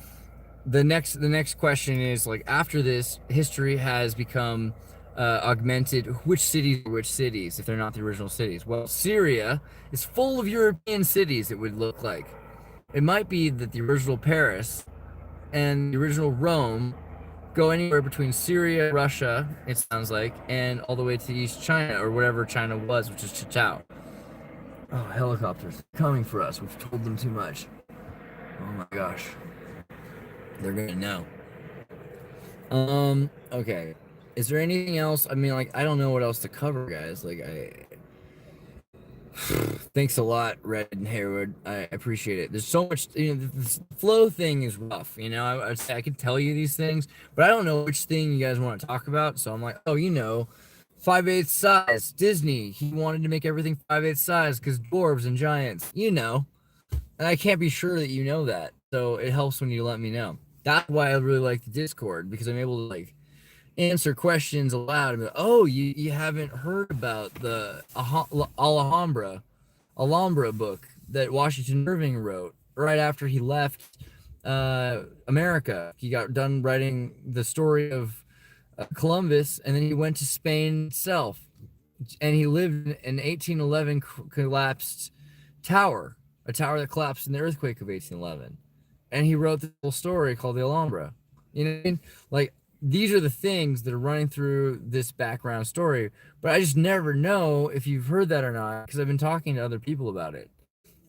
the next question is, like, after this, history has become augmented. Which cities are which cities if they're not the original cities? Well, Syria is full of European cities, it would look like. It might be that the original Paris and the original Rome go anywhere between Syria, Russia, it sounds like, and all the way to East China, or whatever China was, which is Chitao. Oh, helicopters coming for us. We've told them too much. Oh my gosh. They're gonna know. Okay. Is there anything else? I mean, like, I don't know what else to cover, guys. Like, thanks a lot, Red and Hayward. I appreciate it. There's so much, the flow thing is rough. I'd say I could tell you these things, but I don't know which thing you guys want to talk about. So I'm like, oh, 5/8 size. Disney, he wanted to make everything 5/8 size because dwarves and giants, And I can't be sure that you know that. So it helps when you let me know. That's why I really like the Discord, because I'm able to, like, answer questions aloud and be like, oh, you haven't heard about the Alhambra book that Washington Irving wrote right after he left America. He got done writing the story of Columbus, and then he went to Spain itself, and he lived in an 1811 collapsed tower, a tower that collapsed in the earthquake of 1811, and he wrote the whole story called the Alhambra. You know what I mean? Like, these are the things that are running through this background story, but I just never know if you've heard that or not, because I've been talking to other people about it.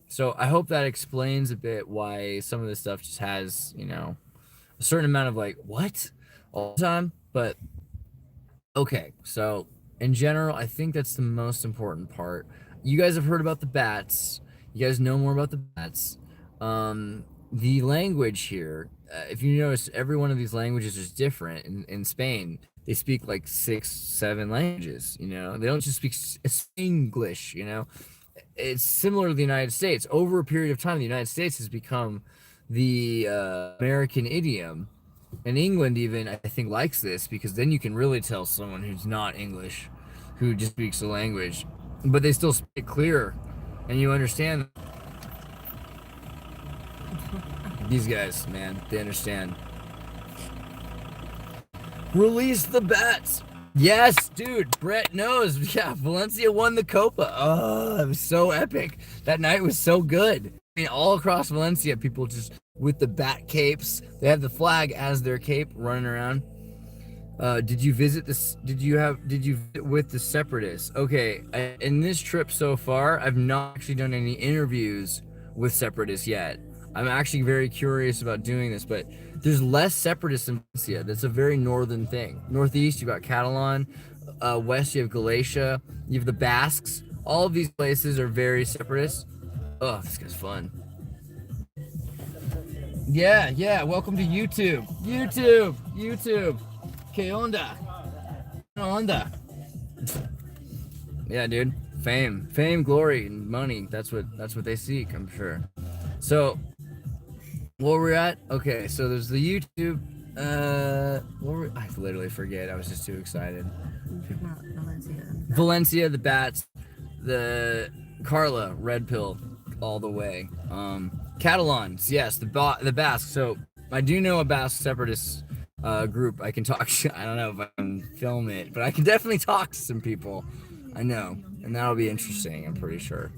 So I hope that explains a bit why some of this stuff just has, a certain amount of, like, what? All the time. But okay, so in general, I think that's the most important part. You guys have heard about the bats. You guys know more about the bats. The language here, if you notice, every one of these languages is different. In Spain, they speak like 6, 7 languages. They don't just speak English. It's similar to the United States. Over a period of time, the United States has become the American idiom. And England even, I think, likes this, because then you can really tell someone who's not English, who just speaks the language, but they still speak clear, and you understand. These guys, man, they understand. Release the bats. Yes, dude, Brett knows. Yeah, Valencia won the Copa. Oh, it was so epic. That night was so good. I mean, all across Valencia, people just with the bat capes. They have the flag as their cape running around. Did you visit this? Did you visit with the separatists? Okay, in this trip so far, I've not actually done any interviews with separatists yet. I'm actually very curious about doing this, but there's less separatists in Valencia. That's a very northern thing. Northeast, you got Catalan. West, you have Galicia. You have the Basques. All of these places are very separatist. Oh, this guy's fun. Yeah. Welcome to YouTube. Que onda? Onda. Yeah, dude. Fame, glory, and money. That's what they seek, I'm sure. So, where we're at? Okay, so there's the YouTube. I literally forget. I was just too excited. Valencia, the bats, the Carla, red pill, all the way. Catalans, yes, the Basque. So I do know a Basque separatist group. I can talk. I don't know if I can film it, but I can definitely talk to some people. I know, and that'll be interesting. I'm pretty sure.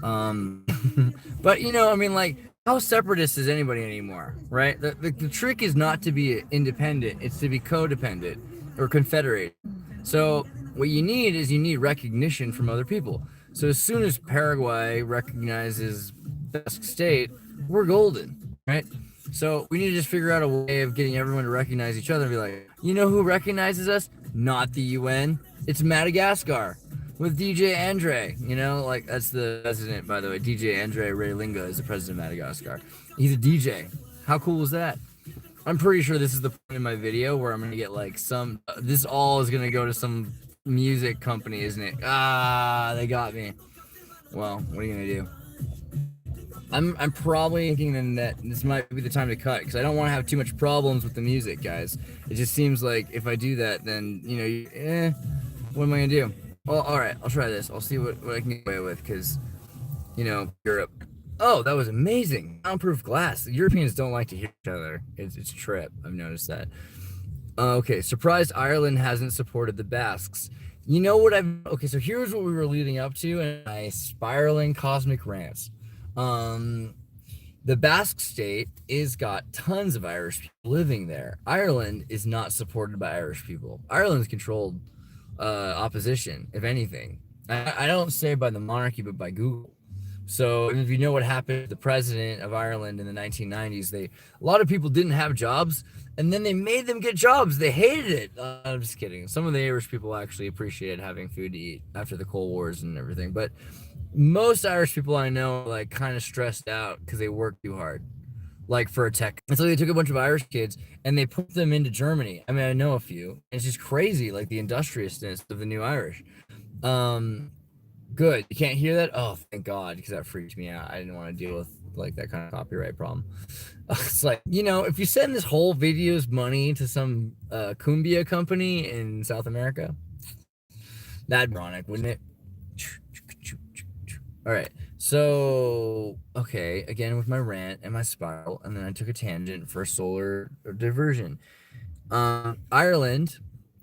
But I mean, like, how separatist is anybody anymore, right? The trick is not to be independent; it's to be codependent or confederate. So what you need recognition from other people. So as soon as Paraguay recognizes Basque state, we're golden, right? So we need to just figure out a way of getting everyone to recognize each other and be like, who recognizes us? Not the UN. It's Madagascar with DJ Andre. Like, that's the president, by the way. DJ Andre Raylinga is the president of Madagascar. He's a DJ. How cool is that? I'm pretty sure this is the point in my video where I'm going to get, like, this all is going to go to some music company, isn't it? They got me. Well, what are you going to do? I'm probably thinking that this might be the time to cut, because I don't want to have too much problems with the music, guys. It just seems like if I do that, then, what am I going to do? Well, alright, I'll try this. I'll see what I can get away with, because, Europe. Oh, that was amazing. Soundproof glass. The Europeans don't like to hear each other. It's a trip. I've noticed that. Okay, surprised Ireland hasn't supported the Basques. You know what I've... Okay, so here's what we were leading up to in my spiraling cosmic rants. The Basque state is got tons of Irish people living there. Ireland is not supported by Irish people. Ireland's controlled opposition, if anything. I don't say by the monarchy, but by Google. So if you know what happened to the president of Ireland in the 1990s, a lot of people didn't have jobs, and then they made them get jobs. They hated it. I'm just kidding. Some of the Irish people actually appreciated having food to eat after the Cold Wars and everything. But most Irish people I know are like kind of stressed out because they work too hard, like for a tech. And so they took a bunch of Irish kids and they put them into Germany. I mean, I know a few. It's just crazy, like the industriousness of the new Irish. Good. You can't hear that? Oh, thank God, because that freaked me out. I didn't want to deal with like that kind of copyright problem. It's like, you know, if you send this whole video's money to some cumbia company in South America, that'd be ironic, wouldn't it? All right. So, okay, again with my rant and my spiral, and then I took a tangent for solar diversion. Ireland,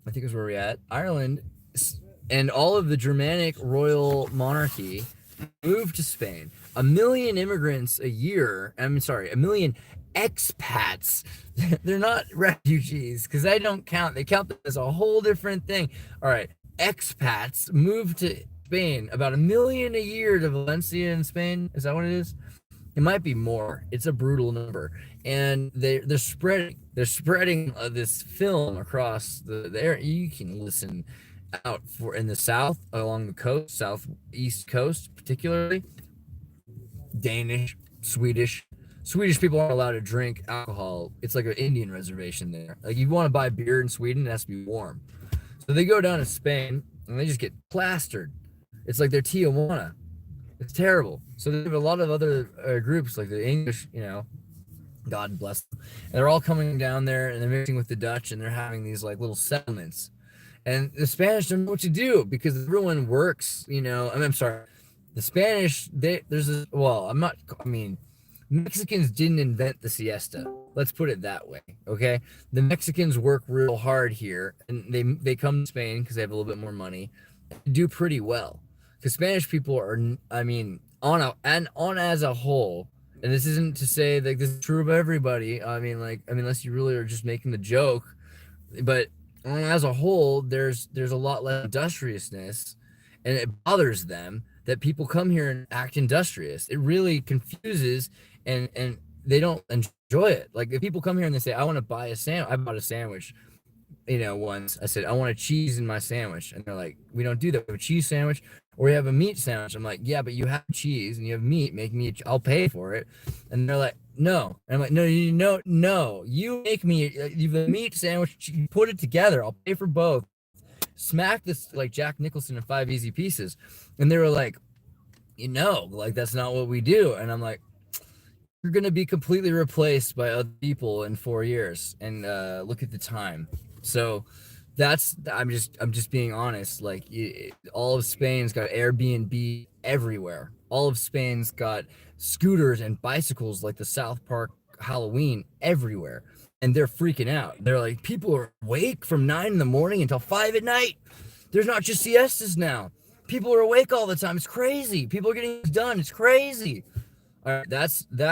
I think is where we're at. Ireland and all of the Germanic royal monarchy moved to Spain. 1 million immigrants a year. I'm sorry, 1 million expats. They're not refugees because they don't count. They count them as a whole different thing. All right, expats moved to Spain. About 1 million a year to Valencia in Spain. Is that what it is? It might be more. It's a brutal number, and they're spreading this film across the area. You can listen out for in the south, along the coast, southeast coast, particularly. Danish, Swedish people aren't allowed to drink alcohol. It's like an Indian reservation there. Like, you want to buy beer in Sweden, it has to be warm. So they go down to Spain and they just get plastered. It's like their Tijuana. It's terrible. So they have a lot of other groups, like the English, you know, God bless them. And they're all coming down there and they're mixing with the Dutch and they're having these like little settlements. And the Spanish don't know what to do because everyone works, you know. I'm sorry. The Spanish, Mexicans didn't invent the siesta. Let's put it that way, okay? The Mexicans work real hard here, and they come to Spain because they have a little bit more money, and do pretty well. Because Spanish people are, I mean, on as a whole, and this isn't to say like this is true of everybody. I mean, unless you really are just making the joke, but as a whole, there's a lot less industriousness, and it bothers them that people come here and act industrious. It really confuses, and they don't enjoy it. Like, if people come here and they say, I want to buy a sandwich. I bought a sandwich, you know, once. I said, I want a cheese in my sandwich. And they're like, we don't do that. We have a cheese sandwich or we have a meat sandwich. I'm like, yeah, but you have cheese and you have meat. Make me, I'll pay for it. And they're like, no. And I'm like, no, you make me the meat sandwich, you put it together. I'll pay for both. Smack this like Jack Nicholson in 5 Easy Pieces. And they were like, you know, like, that's not what we do. And I'm like, you're going to be completely replaced by other people in 4 years. And look at the time. So I'm just being honest. Like, all of Spain's got Airbnb everywhere. All of Spain's got scooters and bicycles like the South Park Halloween everywhere. And they're freaking out. They're like, people are awake from 9 in the morning until 5 at night. There's not just siestas now. People are awake all the time. It's crazy. People are getting things done. It's crazy. All right, that's the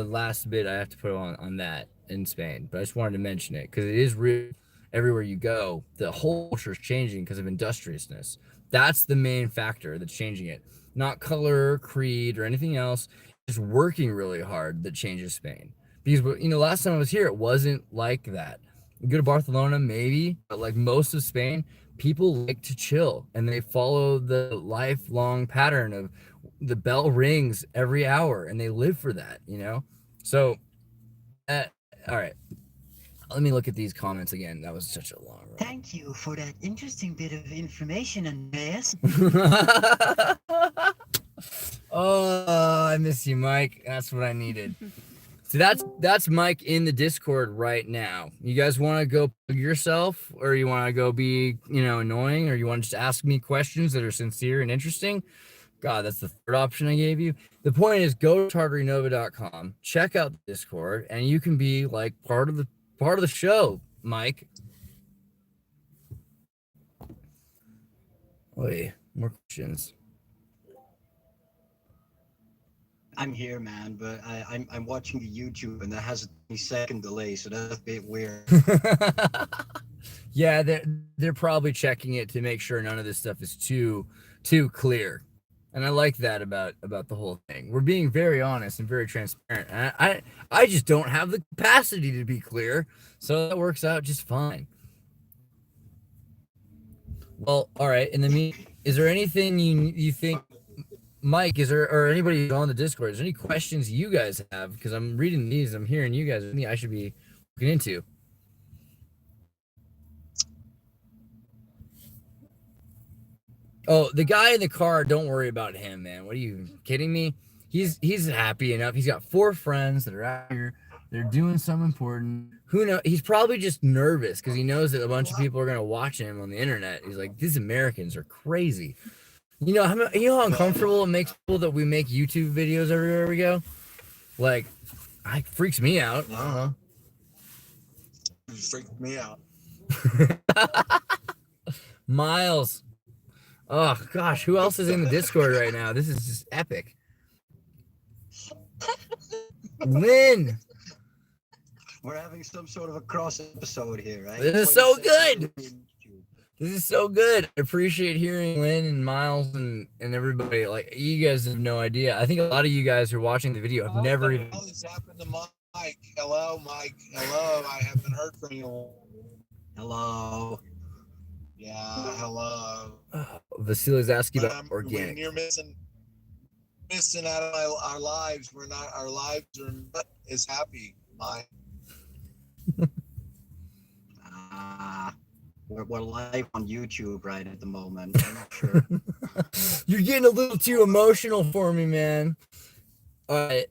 last bit I have to put on that in Spain. But I just wanted to mention it because it is real. Everywhere you go, the whole culture is changing because of industriousness. That's the main factor that's changing it. Not color, creed, or anything else. It's working really hard that changes Spain. Because, you know, last time I was here, it wasn't like that. You go to Barcelona, maybe, but like most of Spain, people like to chill and they follow the lifelong pattern of the bell rings every hour and they live for that, you know? So, all right. Let me look at these comments again. That was such a long run.
Thank you for that interesting bit of information, Andreas.
Oh, I miss you, Mike. That's what I needed. So that's Mike in the Discord right now. You guys want to go plug yourself, or you want to go be, you know, annoying, or you want to just ask me questions that are sincere and interesting? God, that's the third option I gave you. The point is, go to tartarynova.com, check out the Discord, and you can be like part of the show, Mike. Wait, more questions.
I'm here, man, but I'm watching the YouTube and that has a 20-second delay, so that's a bit weird.
Yeah, they're probably checking it to make sure none of this stuff is too clear. And I like that about the whole thing. We're being very honest and very transparent. And I just don't have the capacity to be clear, so that works out just fine. Well, all right. And then, is there anything you think, Mike? Is there, or anybody on the Discord? Is there any questions you guys have? Because I'm reading these, I'm hearing you guys. I should be looking into. Oh, the guy in the car, don't worry about him, man. What are you kidding me? He's happy enough. He's got 4 friends that are out here. They're doing something important. Who knows? He's probably just nervous because he knows that a bunch of people are gonna watch him on the internet. He's like, these Americans are crazy. You know how uncomfortable it makes people that we make YouTube videos everywhere we go? Like, it freaks me out. I don't know.
You freaked me out.
Miles. Oh gosh, who else is in the Discord right now? This is just epic. Lynn.
We're having some sort of a cross episode here, right?
This is so good. This is so good. I appreciate hearing Lynn and Miles and everybody. Like, you guys have no idea. I think a lot of you guys who are watching the video have never even.
What has happened to Mike? Hello, Mike. Hello. I haven't heard from you.
Hello.
Yeah, hello.
Vasily's asking about
When
organic.
you're missing out of our lives. Our lives are not as happy, Mike.
We're live on YouTube right at the moment. I'm not sure.
You're getting a little too emotional for me, man. All right.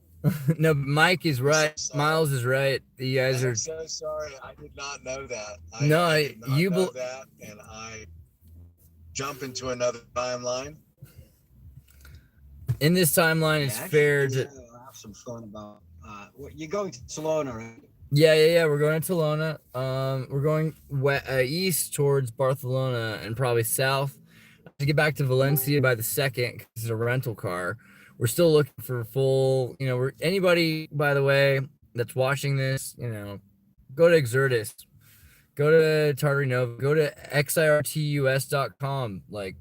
No, Mike is right.
So
Miles is right. You guys are.
I'm so sorry. I did not know that.
No,
did not
you
know that, and I jump into another timeline.
In this timeline, it's fair to.
We'll have some fun about. You're going to Salona, right?
Yeah. We're going to Salona. We're going east towards Barcelona and probably south to get back to Valencia by the 2nd because it's a rental car. We're still looking for full. Anybody, by the way, that's watching this. Go to Exertus, go to Tartary Nova, go to xirtus.com. Like,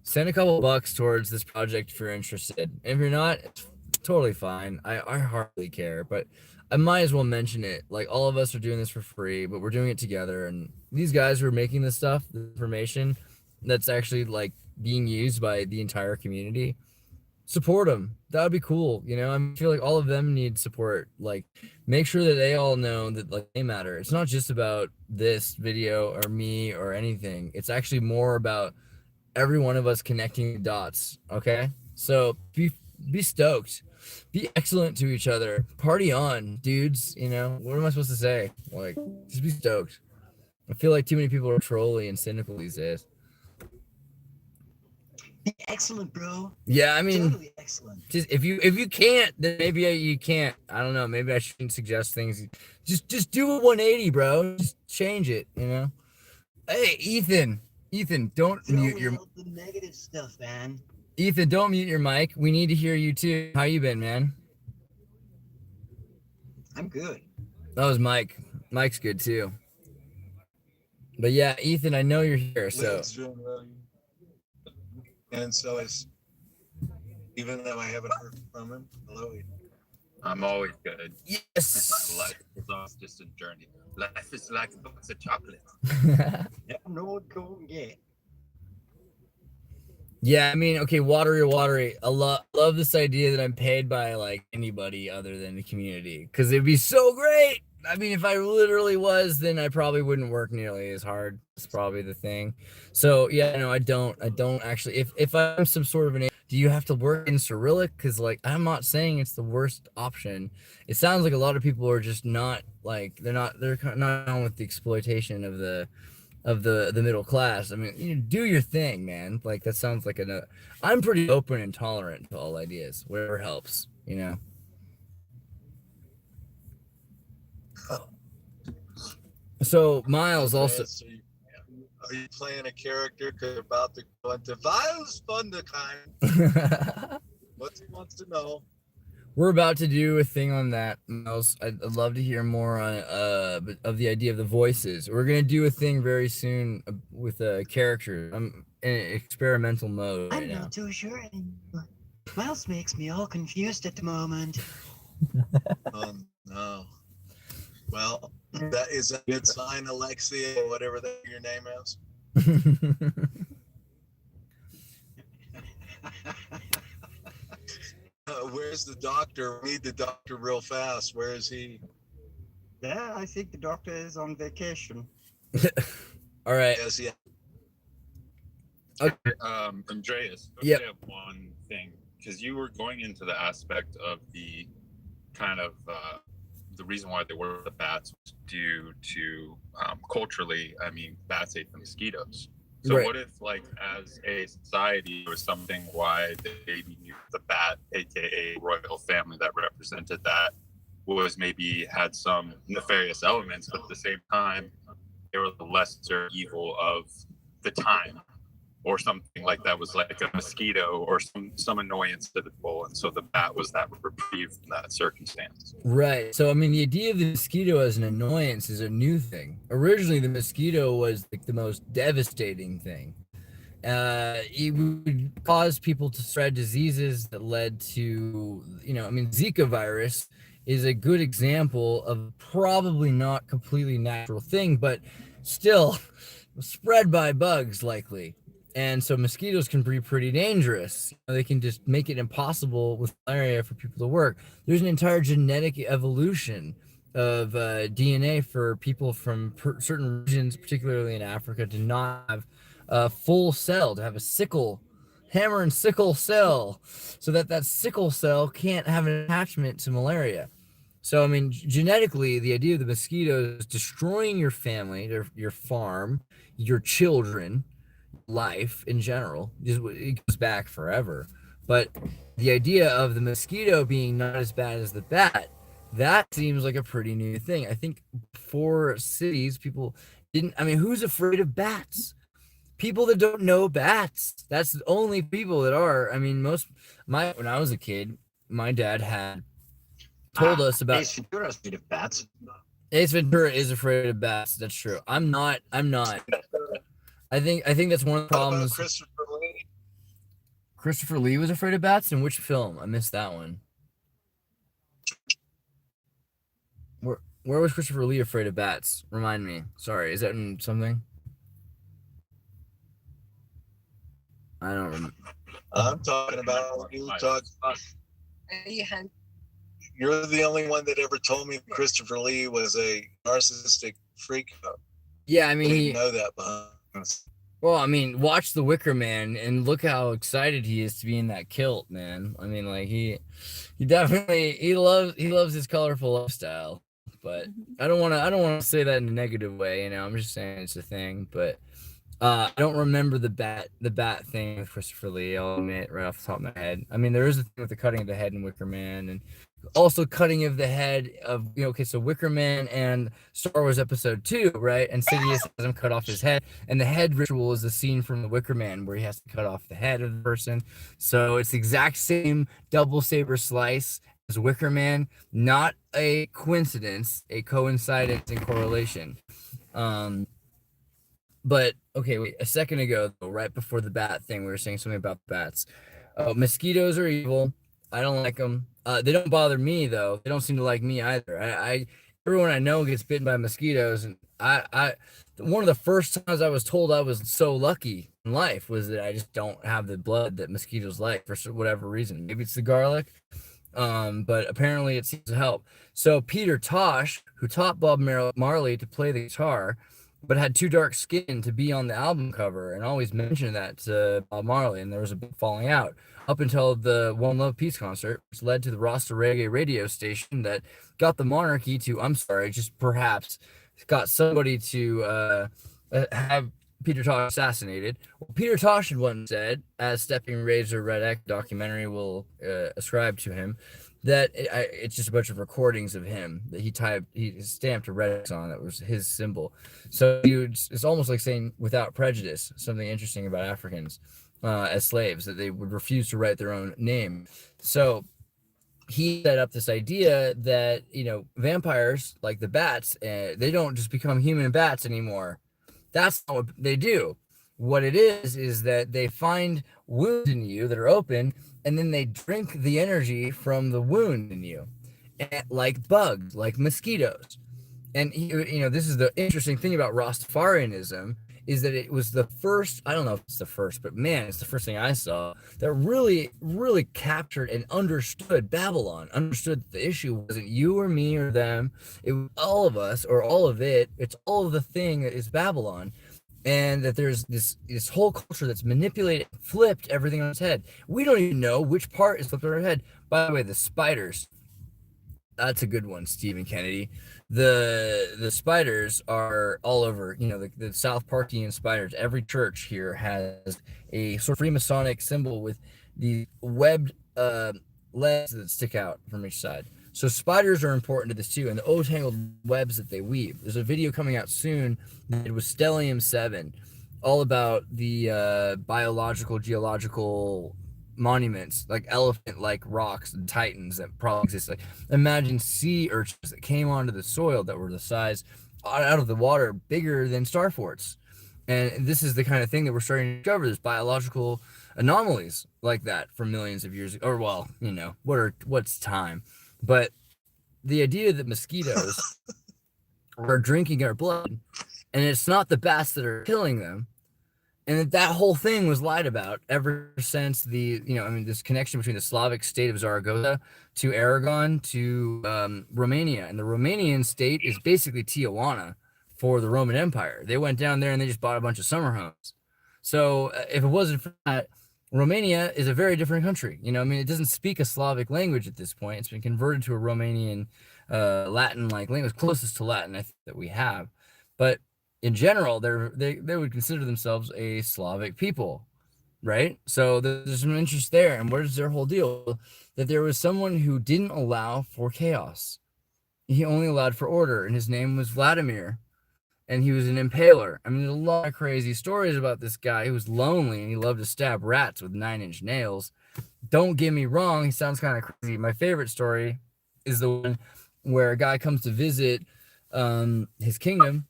send a couple bucks towards this project if you're interested. And if you're not, it's totally fine. I hardly care, but I might as well mention it. Like, all of us are doing this for free, but we're doing it together. And these guys who are making this stuff, the information that's actually like being used by the entire community, support them. That would be cool. I feel like all of them need support. Like, make sure that they all know that like they matter. It's not just about this video or me or anything. It's actually more about every one of us connecting the dots. Okay, so be stoked, be excellent to each other, party on, dudes. What am I supposed to say? Like, just be stoked. I feel like too many people are trolly and cynical these days.
Be excellent, bro.
Yeah, I mean,
Totally excellent.
just if you can't, then maybe you can't. I don't know. Maybe I shouldn't suggest things. Just do a 180, bro. Just change it. Hey, Ethan, don't mute your.
The negative stuff, man.
Ethan, don't mute your mic. We need to hear you too. How you been, man?
I'm good.
That was Mike. Mike's good too. But yeah, Ethan, I know you're here, so.
Lynn's doing well. And so is, even though I haven't heard from him, hello.
I'm always good.
Yes.
Life is always just a journey. Life is like a box of chocolates.
Yeah, no go get.
Yeah, I mean, okay, watery. I love this idea that I'm paid by like anybody other than the community, because it'd be so great. I mean, if I literally was, then I probably wouldn't work nearly as hard. That's probably the thing. So yeah, no, I don't actually. If I'm some sort of an, do you have to work in Cyrillic? Because like, I'm not saying it's the worst option. It sounds like a lot of people are just not like they're not on with the exploitation of the of the middle class. I mean, you know, do your thing, man. Like that sounds like I'm pretty open and tolerant to all ideas, whatever helps, you know. So Miles also.
Rants, are you playing a character because you're about to go into violence fun the kind? What he wants to know.
We're about to do a thing on that, Miles. I'd love to hear more on of the idea of the voices. We're gonna do a thing very soon with characters. I'm in experimental mode right
I'm
now.
not too sure anymore. Miles makes me all confused at the moment.
No. Well, that is a good sign, Alexia, or whatever your name is. Where's the doctor? We need the doctor real fast. Where is he?
Yeah, I think the doctor is on vacation.
All right.
Yes, yeah.
Okay.
Andreas, I
Yep.
have one thing, because you were going into the aspect of the kind of the reason why they were the bats was due to culturally, I mean, bats ate the mosquitoes. So
Right.
what if, like, as a society, there was something why they knew the bat, aka royal family that represented that, was maybe had some nefarious elements, but at the same time, they were the lesser evil of the time, or something like that was like a mosquito or some annoyance to the people, and so the bat was that reprieve from that circumstance.
Right. So I mean, the idea of the mosquito as an annoyance is a new thing. Originally, the mosquito was like the most devastating thing. It would cause people to spread diseases that led to, you know, I mean, Zika virus is a good example of probably not completely natural thing, but still spread by bugs likely. And so mosquitoes can be pretty dangerous. You know, they can just make it impossible with malaria for people to work. There's an entire genetic evolution of DNA for people from certain regions, particularly in Africa, to not have a full cell, to have a sickle, hammer and sickle cell, so that that sickle cell can't have an attachment to malaria. So, I mean, genetically, the idea of the mosquito is destroying your family, your farm, your children, life in general. It goes back forever. But the idea of the mosquito being not as bad as the bat, that seems like a pretty new thing. I think for cities, people didn't, I mean, who's afraid of bats? People that don't know bats. That's the only people that are. I mean, when I was a kid, my dad had told us about
Ace Ventura's afraid of bats.
Ace Ventura is afraid of bats. That's true. I'm not. I think that's one of the
What about
problems.
Christopher Lee?
Christopher Lee was afraid of bats? In which film? I missed that one. Where was Christopher Lee afraid of bats? Remind me. Sorry, is that in something? I don't remember.
I'm talking about you. You're the only one that ever told me Christopher Lee was a narcissistic freak.
Yeah, I
I
mean,
didn't know that behind.
well, I mean, watch The Wicker Man and look how excited he is to be in that kilt, man. I mean, like he definitely he loves his colorful lifestyle. But I don't want to say that in a negative way, you know. I'm just saying it's a thing, but I don't remember the bat thing with Christopher Lee. I'll admit right off the top of my head. I mean, there is a thing with the cutting of the head in Wicker Man, and also cutting of the head of, you know. Okay, so Wicker Man and Star Wars Episode 2, right? And Sidious has him cut off his head, and the head ritual is the scene from the Wicker Man where he has to cut off the head of the person. So it's the exact same double saber slice as Wicker Man. Not a coincidence, a coincidence and correlation. But okay, wait, a second ago, though, right before the bat thing, we were saying something about bats. Mosquitoes are evil. I don't like them. They don't bother me though. They don't seem to like me either. Everyone I know gets bitten by mosquitoes, and one of the first times I was told I was so lucky in life was that I just don't have the blood that mosquitoes like for whatever reason. Maybe it's the garlic. But apparently it seems to help. So Peter Tosh, who taught Bob Marley to play the guitar, but had too dark skin to be on the album cover, and always mentioned that to Bob Marley, and there was a big falling out up until the One Love Peace concert, which led to the Rasta Reggae radio station that got the monarchy to, I'm sorry, just perhaps got somebody to have Peter Tosh assassinated. Well, Peter Tosh had once said, as Stepping Razor Red X documentary will ascribe to him, that it's just a bunch of recordings of him that he stamped a red X on. That was his symbol. So it's almost like saying without prejudice, something interesting about Africans as slaves, that they would refuse to write their own name. So he set up this idea that, vampires, like the bats, they don't just become human bats anymore. That's not what they do. What it is that they find wounds in you that are open, and then they drink the energy from the wound in you, like bugs, like mosquitoes. And this is the interesting thing about Rastafarianism, is that it was the first, I don't know if it's the first, but man, it's the first thing I saw that really, really captured and understood Babylon, understood that the issue wasn't you or me or them. It was all of us or all of it. It's all of the thing that is Babylon. And that there's this whole culture that's manipulated, flipped everything on its head. We don't even know which part is flipped on our head. By the way, the spiders, that's a good one, Stephen Kennedy. The spiders are all over, the South Parkian spiders. Every church here has a sort of Freemasonic symbol with the webbed legs that stick out from each side. So spiders are important to this too, and the O-tangled webs that they weave. There's a video coming out soon. It was Stellium 7, all about the biological, geological monuments, like elephant-like rocks and titans that probably exist. Like, imagine sea urchins that came onto the soil that were the size out of the water, bigger than star forts. And this is the kind of thing that we're starting to discover, this biological anomalies like that from millions of years ago. Or, well, what's time? But the idea that mosquitoes are drinking our blood, and it's not the bats that are killing them, and that whole thing was lied about ever since this connection between the Slavic state of Zaragoza to Aragon to Romania. And the Romanian state is basically Tijuana for the Roman Empire. They went down there and they just bought a bunch of summer homes. So if it wasn't for that, Romania is a very different country. It doesn't speak a Slavic language at this point. It's been converted to a Romanian Latin-like language, closest to Latin I think that we have. But in general, they would consider themselves a Slavic people, right? So there's some interest there. And what is their whole deal? That there was someone who didn't allow for chaos. He only allowed for order, and his name was Vladimir, and he was an impaler. I mean, there's a lot of crazy stories about this guy. He was lonely, and he loved to stab rats with 9-inch nails. Don't get me wrong, he sounds kind of crazy. My favorite story is the one where a guy comes to visit his kingdom,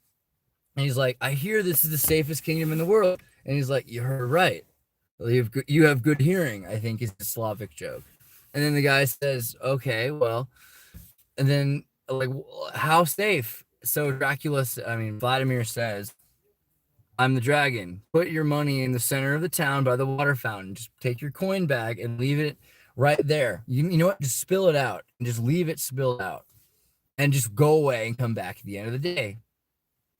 and he's like, I hear this is the safest kingdom in the world. And he's like, you heard right. You have good hearing, I think is the Slavic joke. And then the guy says, okay, well, and then like, how safe? So Vladimir says, I'm the dragon. Put your money in the center of the town by the water fountain. Just take your coin bag and leave it right there. You know what? Just spill it out and just leave it spilled out and just go away and come back at the end of the day.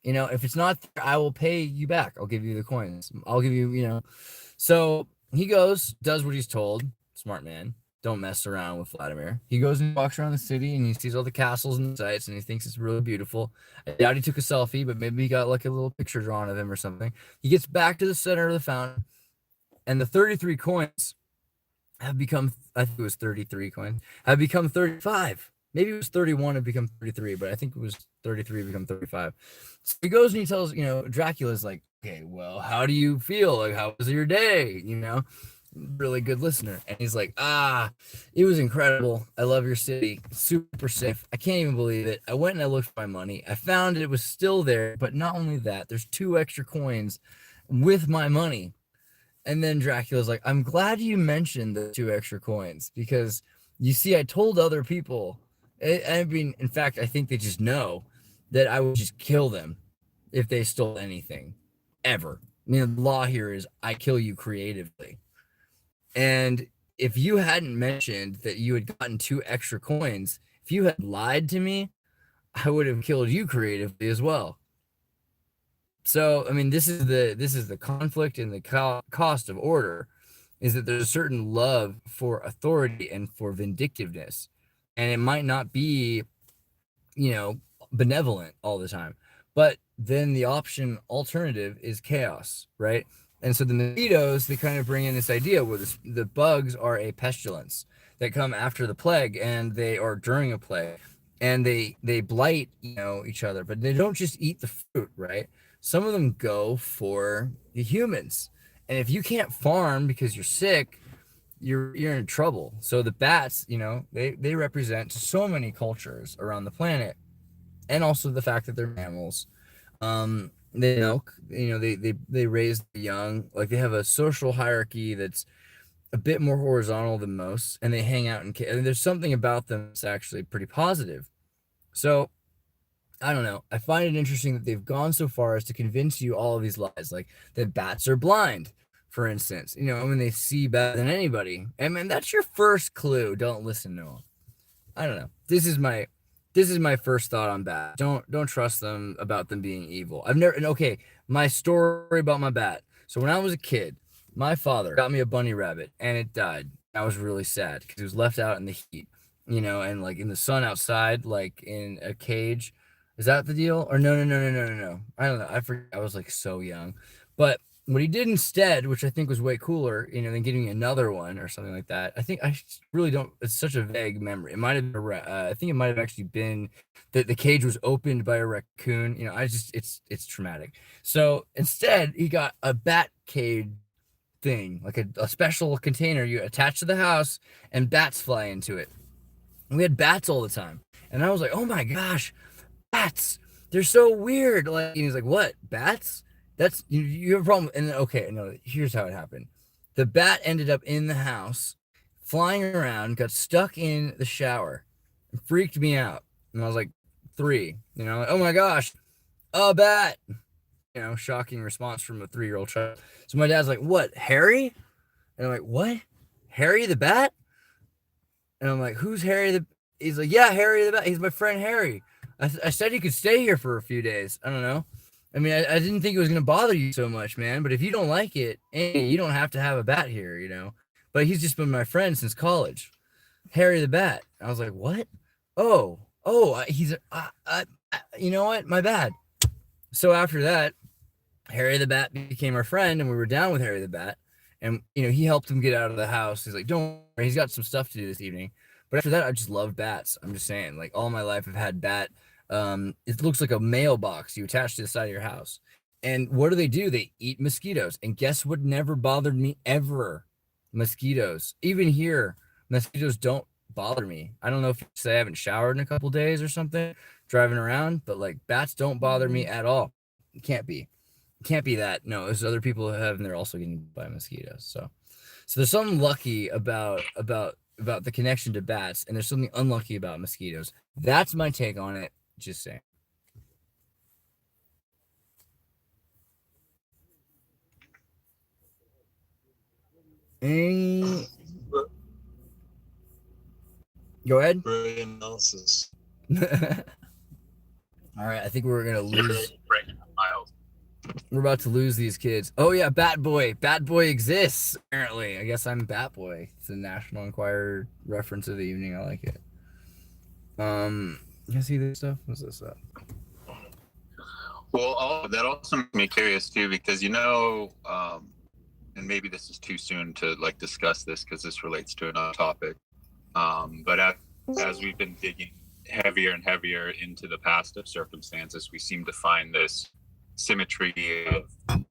If it's not there, I will pay you back. I'll give you the coins. I'll give you, So he goes, does what he's told. Smart man. Don't mess around with Vladimir. He goes and walks around the city and he sees all the castles and the sights and he thinks it's really beautiful. I doubt he took a selfie, but maybe he got like a little picture drawn of him or something. He gets back to the center of the fountain and the 33 coins have become, I think it was 33 coins, have become 35. Maybe it was 31 and become 33, but I think it was 33 become 35. So he goes and he tells, Dracula's like, okay, well, how do you feel? Like, how was your day? Really good listener. And he's like, it was incredible. I love your city. Super safe. I can't even believe it. I went and I looked for my money. I found it was still there, but not only that, there's 2 extra coins with my money. And then Dracula's like, I'm glad you mentioned the 2 extra coins because you see, I told other people. In fact, I think they just know that I would just kill them if they stole anything, ever. The law here is I kill you creatively. And if you hadn't mentioned that you had gotten 2 extra coins, if you had lied to me, I would have killed you creatively as well. So, this is the conflict and the cost of order, is that there's a certain love for authority and for vindictiveness. And it might not be, benevolent all the time. But then the alternative is chaos, right? And so the mosquitoes, they kind of bring in this idea where the bugs are a pestilence that come after the plague, and they are during a plague, and they blight, you know, each other, but they don't just eat the fruit, right? Some of them go for the humans, and if you can't farm because you're sick, you're in trouble. So the bats, you know, they represent so many cultures around the planet, and also the fact that they're mammals. They milk, you know, they raise the young. Like, they have a social hierarchy that's a bit more horizontal than most, and they hang out and there's something about them that's actually pretty positive. So I don't know. I find it interesting that they've gone so far as to convince you all of these lies, like that bats are blind, for instance. You know, when they see better than anybody. I mean, that's your first clue. Don't listen to them. I don't know. This is my first thought on bats. Don't trust them about them being evil. Okay, my story about my bat. So when I was a kid, my father got me a bunny rabbit, and it died. I was really sad because it was left out in the heat, you know, and like in the sun outside, like in a cage. Is that the deal? Or no. I don't know. I forget. I was like so young. But what he did instead, which I think was way cooler, you know, than getting me another one or something like that. I think I really don't. It's such a vague memory. It might have been. I think it might have actually been that the cage was opened by a raccoon. You know, it's traumatic. So instead, he got a bat cage thing, like a special container you attach to the house, and bats fly into it. And we had bats all the time, and I was like, oh my gosh, bats, they're so weird. Like, and he's like, what, bats? That's you have a problem. And then, okay, no, here's how it happened. The bat ended up in the house, flying around, got stuck in the shower, and freaked me out. And I was like 3, you know, like, oh my gosh, a bat. You know, shocking response from a 3-year-old child. So my dad's like, what, Harry? And I'm like, what? Harry the bat? And I'm like, who's Harry the... He's like, yeah, Harry the bat. He's my friend Harry. I said he could stay here for a few days. I don't know. I mean, I didn't think it was going to bother you so much, man. But if you don't like it, hey, you don't have to have a bat here, you know. But he's just been my friend since college. Harry the bat. I was like, what? Oh, he's... you know what? My bad. So after that, Harry the bat became our friend, and we were down with Harry the bat. And, you know, he helped him get out of the house. He's like, don't worry, he's got some stuff to do this evening. But after that, I just love bats. I'm just saying, like, all my life I've had bat. It looks like a mailbox you attach to the side of your house. And what do? They eat mosquitoes. And guess what never bothered me ever? Mosquitoes. Even here, mosquitoes don't bother me. I don't know if you say I haven't showered in a couple days or something, driving around, but like bats don't bother me at all. It can't be that. No, there's other people who have, and they're also getting bit by mosquitoes. So there's something lucky about the connection to bats, and there's something unlucky about mosquitoes. That's my take on it. Just saying. Go ahead.
Brilliant analysis.
All right, I think we're gonna lose. We're about to lose these kids. Oh yeah, Bat Boy. Bat Boy exists apparently. I guess I'm Bat Boy. It's a National Enquirer reference of the evening. I like it. You guys see this stuff? What's this up?
Well, that also makes me curious too, because you know, and maybe this is too soon to like discuss this because this relates to another topic. But as we've been digging heavier and heavier into the past of circumstances, we seem to find this symmetry of,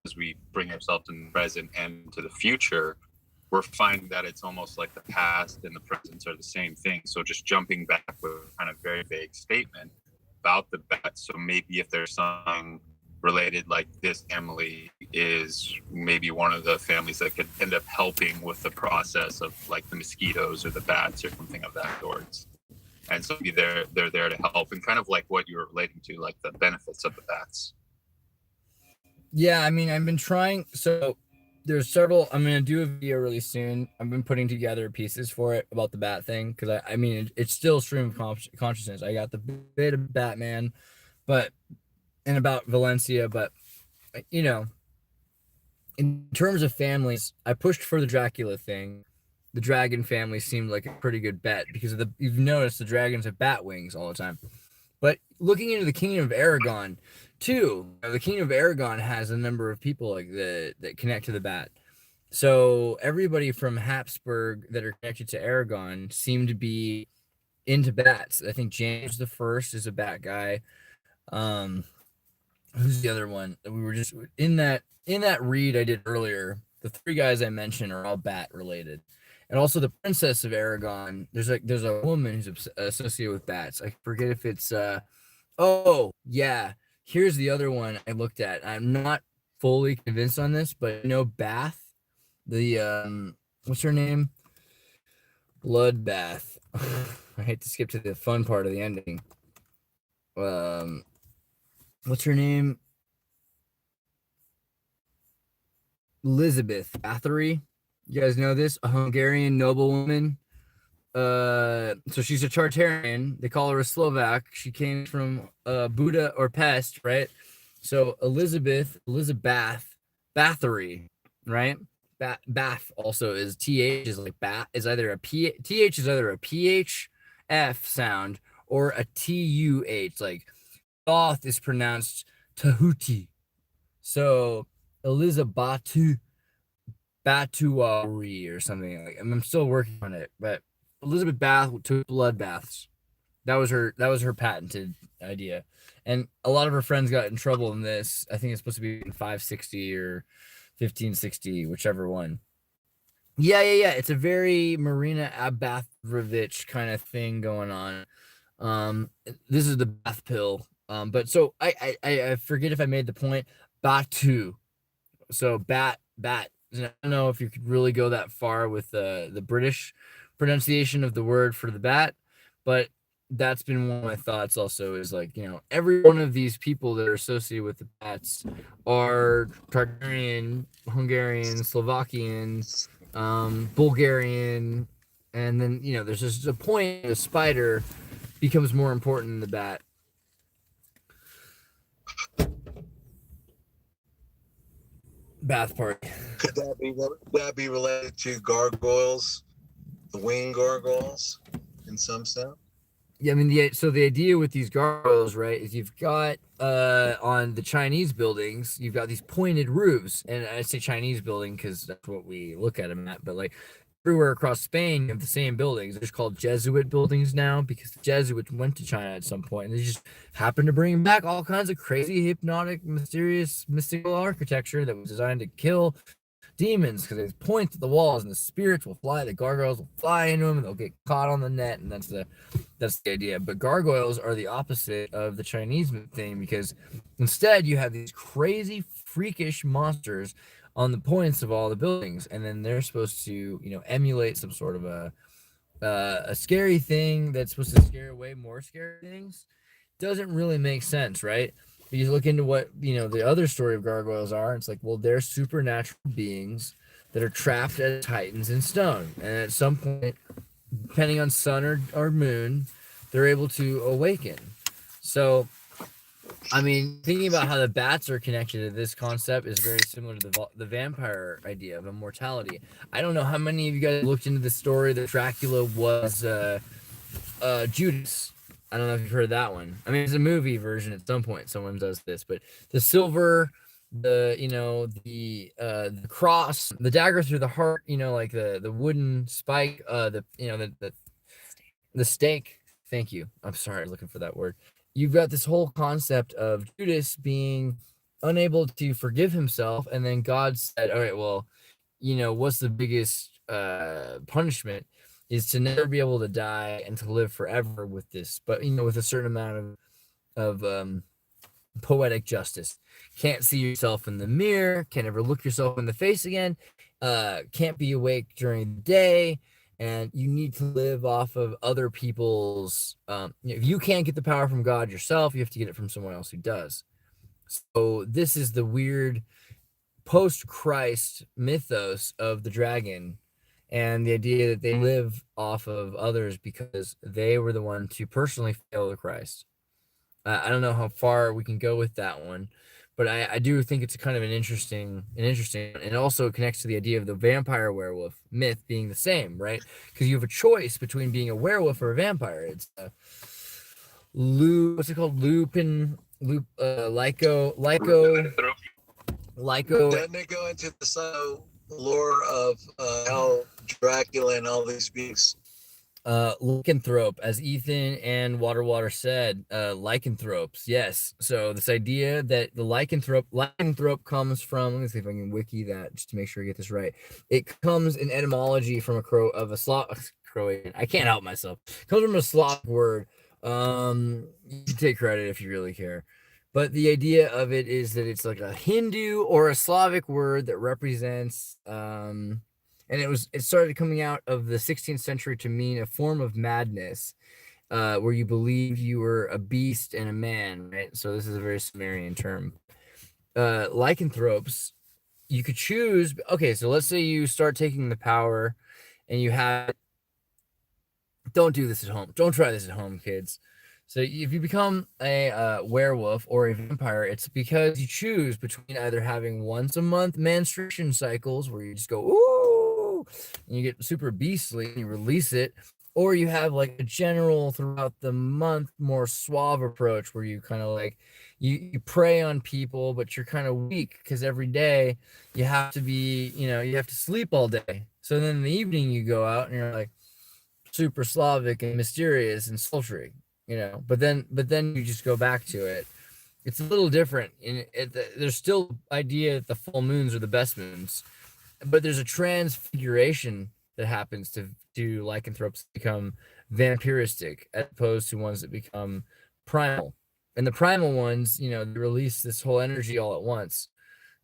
as we bring ourselves in the present and into the future, we're finding that it's almost like the past and the present are the same thing. So just jumping back with a kind of very vague statement about the bats. So maybe if there's something related, like this family is maybe one of the families that could end up helping with the process of like the mosquitoes or the bats or something of that sort. And so maybe they're there to help, and kind of like what you were relating to, like the benefits of the bats.
Yeah, I mean, I've been trying. So there's several. I'm gonna do a video really soon. I've been putting together pieces for it about the bat thing because I mean, it's still stream of consciousness. I got the bit of Batman, and about Valencia, but you know, in terms of families, I pushed for the Dracula thing. The dragon family seemed like a pretty good bet because of you've noticed the dragons have bat wings all the time. But looking into the Kingdom of Aragon, Two, the King of Aragon has a number of people like that connect to the bat. So everybody from Habsburg that are connected to Aragon seem to be into bats. I think James the First is a bat guy. Who's the other one? We were just in that read I did earlier. The three guys I mentioned are all bat related, and also the Princess of Aragon. There's a woman who's associated with bats. I forget if it's oh yeah. Here's the other one I looked at. I'm not fully convinced on this, but Bath, the what's her name? Bloodbath. I hate to skip to the fun part of the ending. What's her name? Elizabeth Bathory. You guys know this? A Hungarian noblewoman. So she's a Tartarian. They call her a Slovak. She came from Buda or Pest, right? So Elizabeth Bathory, right? Bath also is th is like bat is either a p th is either a ph f sound or a tuh. Like Thoth is pronounced Tahuti. So Elizabeth Bathory or something like. I'm still working on it, but Elizabeth Bath took blood baths. That was her patented idea, and a lot of her friends got in trouble in this. I think it's supposed to be in 560 or 1560, whichever one. Yeah. It's a very Marina Abathrovich kind of thing going on. This is the bath pill. But so I forget if I made the point. Batu. So bat. I don't know if you could really go that far with the British pronunciation of the word for the bat, but that's been one of my thoughts also is like, every one of these people that are associated with the bats are Tartarian, Hungarian, Slovakian, Bulgarian, and then, there's just a point the spider becomes more important than the bat. Bath party.
Could that be related to gargoyles, the winged gargoyles, in some sense?
Yeah, I mean, the idea with these gargoyles, right, is you've got on the Chinese buildings, you've got these pointed roofs, and I say Chinese building because that's what we look at them at, but like everywhere across Spain, you have the same buildings. They're just called Jesuit buildings now because the Jesuits went to China at some point, and they just happened to bring back all kinds of crazy, hypnotic, mysterious, mystical architecture that was designed to kill demons because they point to the walls and the spirits will fly, the gargoyles will fly into them and they'll get caught on the net, and that's the idea. But gargoyles are the opposite of the Chinese thing because instead you have these crazy freakish monsters on the points of all the buildings, and then they're supposed to emulate some sort of a scary thing that's supposed to scare away more scary things. Doesn't really make sense, right? You look into what the other story of gargoyles are. It's like, well, they're supernatural beings that are trapped as titans in stone, and at some point, depending on sun or moon, they're able to awaken. So, I mean, thinking about how the bats are connected to this concept is very similar to the vampire idea of immortality. I don't know how many of you guys looked into the story that Dracula was Judas. I don't know if you've heard that one. I mean, it's a movie version at some point. Someone does this, but the silver, the cross, the dagger through the heart, like the wooden spike, the stake. Thank you. I'm sorry, I was looking for that word. You've got this whole concept of Judas being unable to forgive himself, and then God said, "All right, well, what's the biggest punishment?" Is to never be able to die and to live forever with this, but with a certain amount of poetic justice. Can't see yourself in the mirror, can't ever look yourself in the face again, can't be awake during the day, and you need to live off of other people's. If you can't get the power from God yourself, you have to get it from someone else who does. So this is the weird post-Christ mythos of the dragon. And the idea that they live off of others because they were the one to personally fail the Christ. I don't know how far we can go with that one, but I do think it's kind of an interesting, and it also connects to the idea of the vampire werewolf myth being the same, right? Because you have a choice between being a werewolf or a vampire. It's what's it called? Lupin Lyco.
Then they go into the lore of how Dracula and all these beings.
Lycanthrope, as Ethan and Water said, lycanthropes. Yes. So this idea that the lycanthrope comes from, let me see if I can wiki that just to make sure I get this right. It comes in etymology from Croatian. I can't help myself. It comes from a Slavic word. You can take credit if you really care. But the idea of it is that it's like a Hindu or a Slavic word that represents and it started coming out of the 16th century to mean a form of madness, where you believed you were a beast and a man, right? So this is a very Sumerian term. Lycanthropes, you could choose. Okay, so let's say you start taking the power, and you have. Don't do this at home. Don't try this at home, kids. So if you become a werewolf or a vampire, it's because you choose between either having once a month menstruation cycles where you just go ooh, and you get super beastly and you release it, or you have like a general throughout the month more suave approach where you kind of like you prey on people, but you're kind of weak because every day you have to be, you have to sleep all day. So then in the evening you go out and you're like super Slavic and mysterious and sultry, but then you just go back to it. It's a little different. There's still idea that the full moons are the best moons, but there's a transfiguration that happens to lycanthropes become vampiristic as opposed to ones that become primal. And the primal ones, they release this whole energy all at once.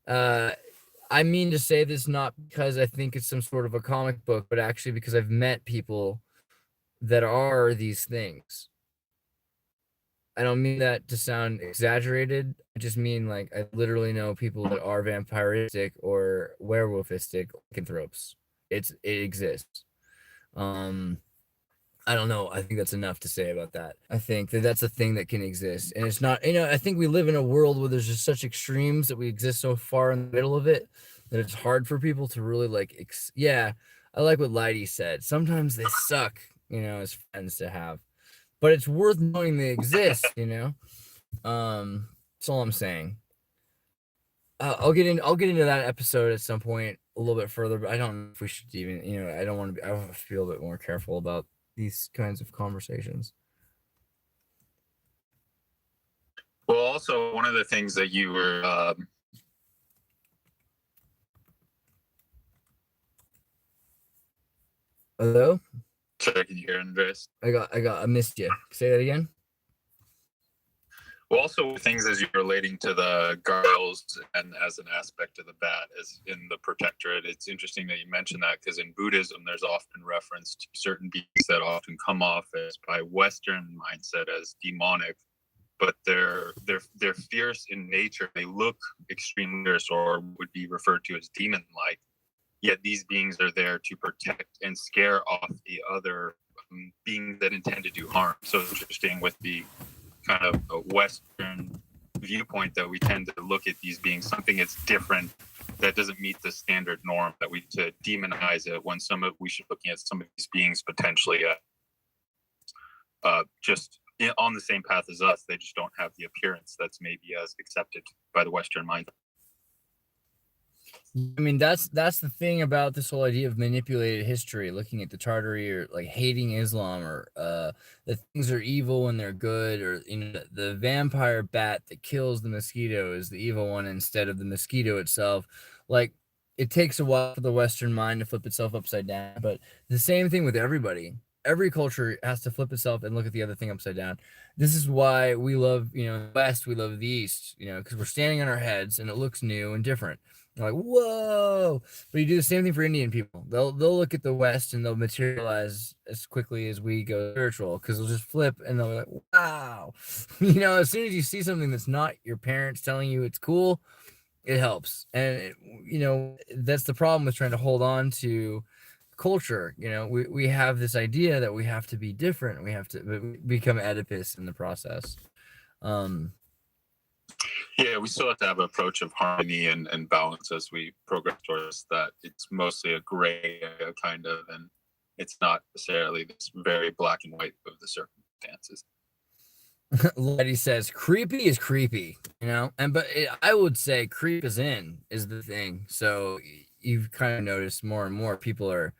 I mean to say this not because I think it's some sort of a comic book, but actually because I've met people that are these things. I don't mean that to sound exaggerated. I just mean like I literally know people that are vampiristic or werewolfistic lycanthropes. It exists. I don't know. I think that's enough to say about that. I think that that's a thing that can exist, and it's not. I think we live in a world where there's just such extremes that we exist so far in the middle of it that it's hard for people to really like. Yeah, I like what Lighty said. Sometimes they suck, as friends to have, but it's worth knowing they exist. That's all I'm saying. I'll get into that episode at some point a little bit further, but I don't know if we should even. I don't want to. I feel a bit more careful about these kinds of conversations.
Well, also one of the things that you were
Hello?
sorry, can you hear Andres?
I missed you. Say that again.
Well, also things as you're relating to the gargoyles and as an aspect of the bat as in the protectorate. It's interesting that you mentioned that because in Buddhism, there's often reference to certain beings that often come off as by Western mindset as demonic, but they're fierce in nature. They look extremely fierce or would be referred to as demon-like. Yet these beings are there to protect and scare off the other beings that intend to do harm. So it's interesting with the kind of a Western viewpoint that we tend to look at these beings something that's different, that doesn't meet the standard norm, that we to demonize it when we should be looking at some of these beings potentially just on the same path as us. They just don't have the appearance that's maybe as accepted by the Western mind.
I mean, that's the thing about this whole idea of manipulated history, looking at the Tartary or like hating Islam or that things are evil when they're good, or the vampire bat that kills the mosquito is the evil one instead of the mosquito itself. Like, it takes a while for the Western mind to flip itself upside down, but the same thing with everybody. Every culture has to flip itself and look at the other thing upside down. This is why we love, the West, we love the East, because we're standing on our heads and it looks new and different. You're like, whoa! But you do the same thing for Indian people. They'll look at the West and they'll materialize as quickly as we go spiritual, because they'll just flip and they'll be like, wow! As soon as you see something that's not your parents telling you it's cool, it helps. And that's the problem with trying to hold on to culture. We have this idea that we have to be different. We have to become Oedipus in the process.
Yeah, we still have to have an approach of harmony and balance as we progress towards that. It's mostly a gray area kind of, and it's not necessarily this very black and white of the circumstances.
Letty says creepy is creepy, but I would say creep is the thing. So you've kind of noticed more and more people are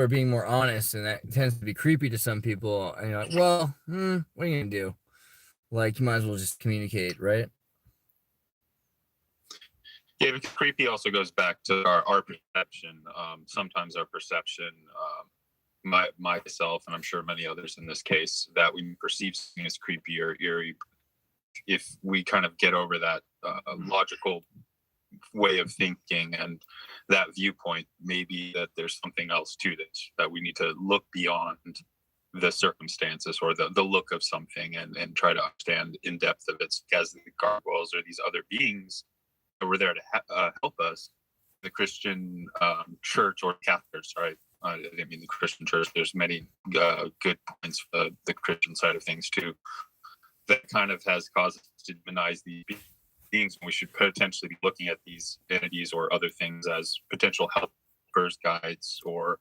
being more honest, and that tends to be creepy to some people. And you're like, well, what are you gonna do? Like, you might as well just communicate, right?
Yeah, because creepy also goes back to our perception. Sometimes our perception, myself, and I'm sure many others in this case, that we perceive something as creepy or eerie, if we kind of get over that logical way of thinking and that viewpoint, maybe that there's something else to this, that we need to look beyond the circumstances or the look of something and try to understand in depth of it, as the gargoyles or these other beings that were there to help us. The Christian church, or Catholic, sorry, I didn't mean the Christian church. There's many good points for the Christian side of things too. That kind of has caused us to demonize these beings. We should potentially be looking at these entities or other things as potential helpers, guides, or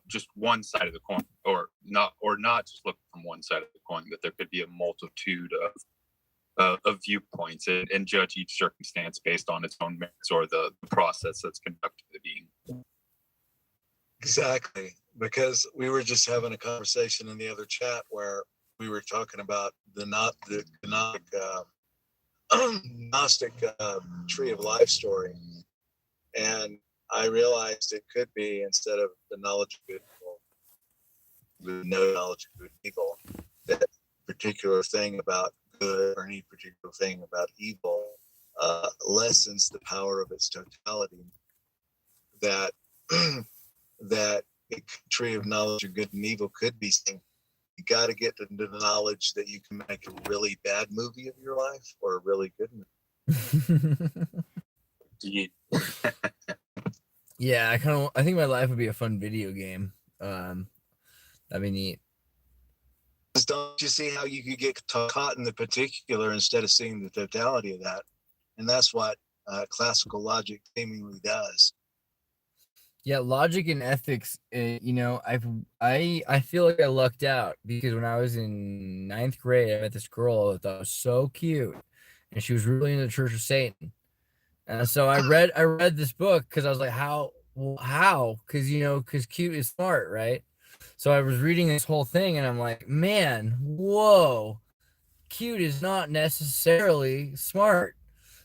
just one side of the coin, or not just look from one side of the coin. That there could be a multitude of viewpoints and judge each circumstance based on its own merits or the process that's conducted the being.
Exactly, because we were just having a conversation in the other chat where we were talking about the Gnostic tree of life story, and I realized it could be, instead of the knowledge of good and evil, the no knowledge of good and evil, that particular thing about good or any particular thing about evil lessens the power of its totality. That that a tree of knowledge of good and evil could be saying, you got to get into the knowledge that you can make a really bad movie of your life or a really good movie.
Yeah, I think my life would be a fun video game. That'd be neat.
Don't you see how you could get caught in the particular instead of seeing the totality of that? And that's what classical logic seemingly does.
Yeah, logic and ethics. I feel like I lucked out, because when I was in 9th grade, I met this girl that I thought was so cute, and she was really into the Church of Satan. And so I read this book because I was like, how? Because cute is smart, right? So I was reading this whole thing, and I'm like, man, whoa, cute is not necessarily smart.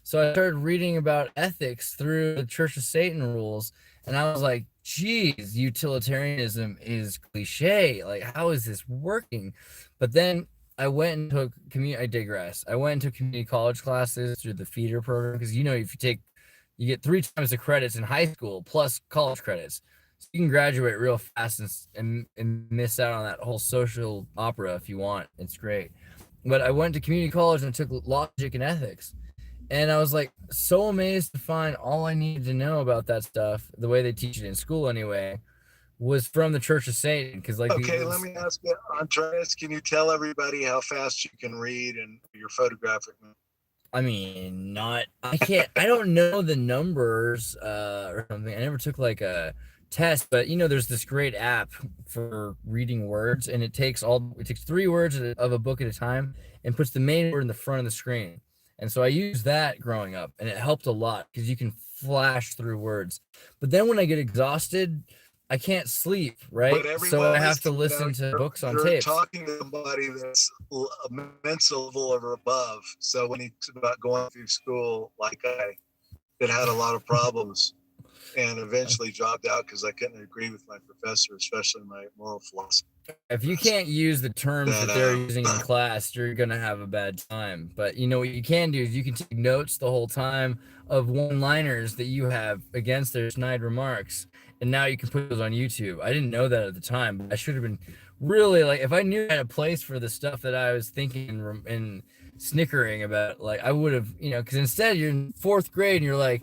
So I started reading about ethics through the Church of Satan rules, and I was like, geez, utilitarianism is cliche. Like, how is this working? But then I went and took I digress. I went and took community college classes through the feeder program, because if you get 3 times the credits in high school plus college credits. So you can graduate real fast and miss out on that whole social opera if you want. It's great. But I went to community college and took logic and ethics. And I was like so amazed to find all I needed to know about that stuff, the way they teach it in school anyway, was from the Church of Satan. Because let
me ask you, Andreas, can you tell everybody how fast you can read and your photographic?
I mean, I don't know the numbers or something. I never took like a test, but there's this great app for reading words, and it takes 3 words of a book at a time and puts the main word in the front of the screen. And so I used that growing up, and it helped a lot because you can flash through words. But then when I get exhausted, I can't sleep, right? So I have to listen to books on tapes.
You're talking to somebody that's a mental level or above. So when he's about going through school, like that had a lot of problems and eventually dropped out because I couldn't agree with my professor, especially my moral philosophy.
If you can't use the terms that they're using in class, you're going to have a bad time. But what you can do is you can take notes the whole time of one-liners that you have against their snide remarks. And now you can put those on YouTube. I didn't know that at the time, but I should have been really, like, if I knew I had a place for the stuff that I was thinking and snickering about, like, I would have, because instead you're in 4th grade and you're like,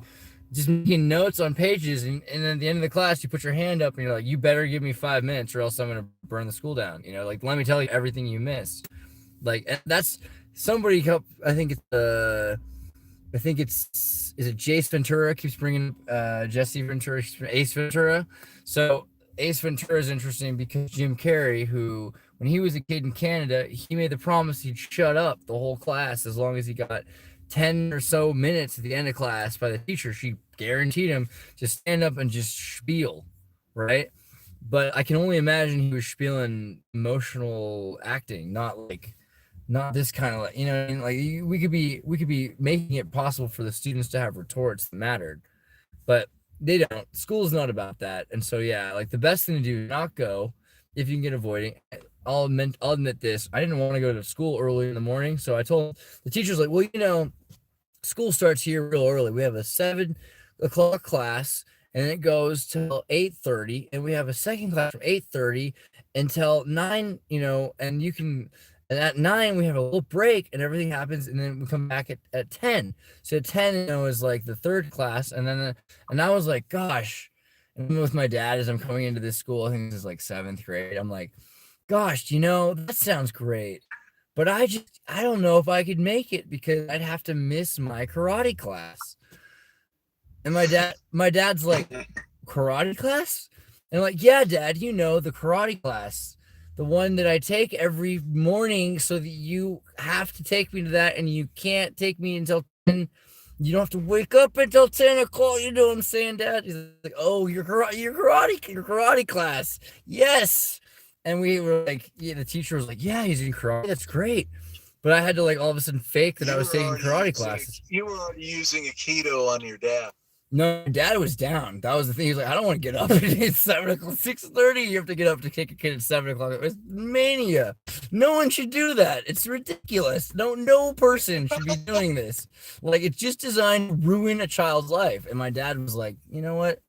just making notes on pages, and then at the end of the class you put your hand up and you're like, you better give me 5 minutes or else I'm gonna burn the school down. Like, let me tell you everything you missed. Like, that's somebody helped. I think it's is it Jace Ventura keeps bringing Jesse Ventura, Ace Ventura. So Ace Ventura is interesting because Jim Carrey, who when he was a kid in Canada, he made the promise he'd shut up the whole class as long as he got 10 or so minutes at the end of class by the teacher. She guaranteed him to stand up and just spiel, right? But I can only imagine he was spieling emotional acting, not this kind of like, you know what I mean? Like we could be making it possible for the students to have retorts that mattered, but they don't. School's not about that. And so yeah, like the best thing to do is not go if you can get avoiding. I'll admit this. I didn't want to go to school early in the morning, so I told the teachers, like, well, you know, school starts here real early. We have a 7 o'clock class, and it goes till 8:30, and we have a second class from 8:30 until 9. You know, and you can. And at 9 we have a little break, and everything happens, and then we come back at 10. So 10, you know, is like the third class, and then and I was like, gosh. And I'm with my dad as I'm coming into this school. I think this is like 7th grade. I'm like, gosh, you know, that sounds great. But I don't know if I could make it because I'd have to miss my karate class. And my dad's like, karate class? And I'm like, yeah, Dad, you know, the karate class. The one that I take every morning so that you have to take me to that and you can't take me until 10. You don't have to wake up until 10 o'clock. You know what I'm saying, Dad? He's like, oh, your karate class. Yes. And we were like, yeah, the teacher was like, yeah, he's in karate. That's great. But I had to like all of a sudden fake that I was taking karate classes.
You were already using Aikido on your dad.
No, Dad was down. That was the thing. He's like, I don't want to get up. It's 7 o'clock, 6:30. You have to get up to kick a kid at 7 o'clock. It was mania. No one should do that. It's ridiculous. No person should be doing this. Like, it's just designed to ruin a child's life. And my dad was like, you know what?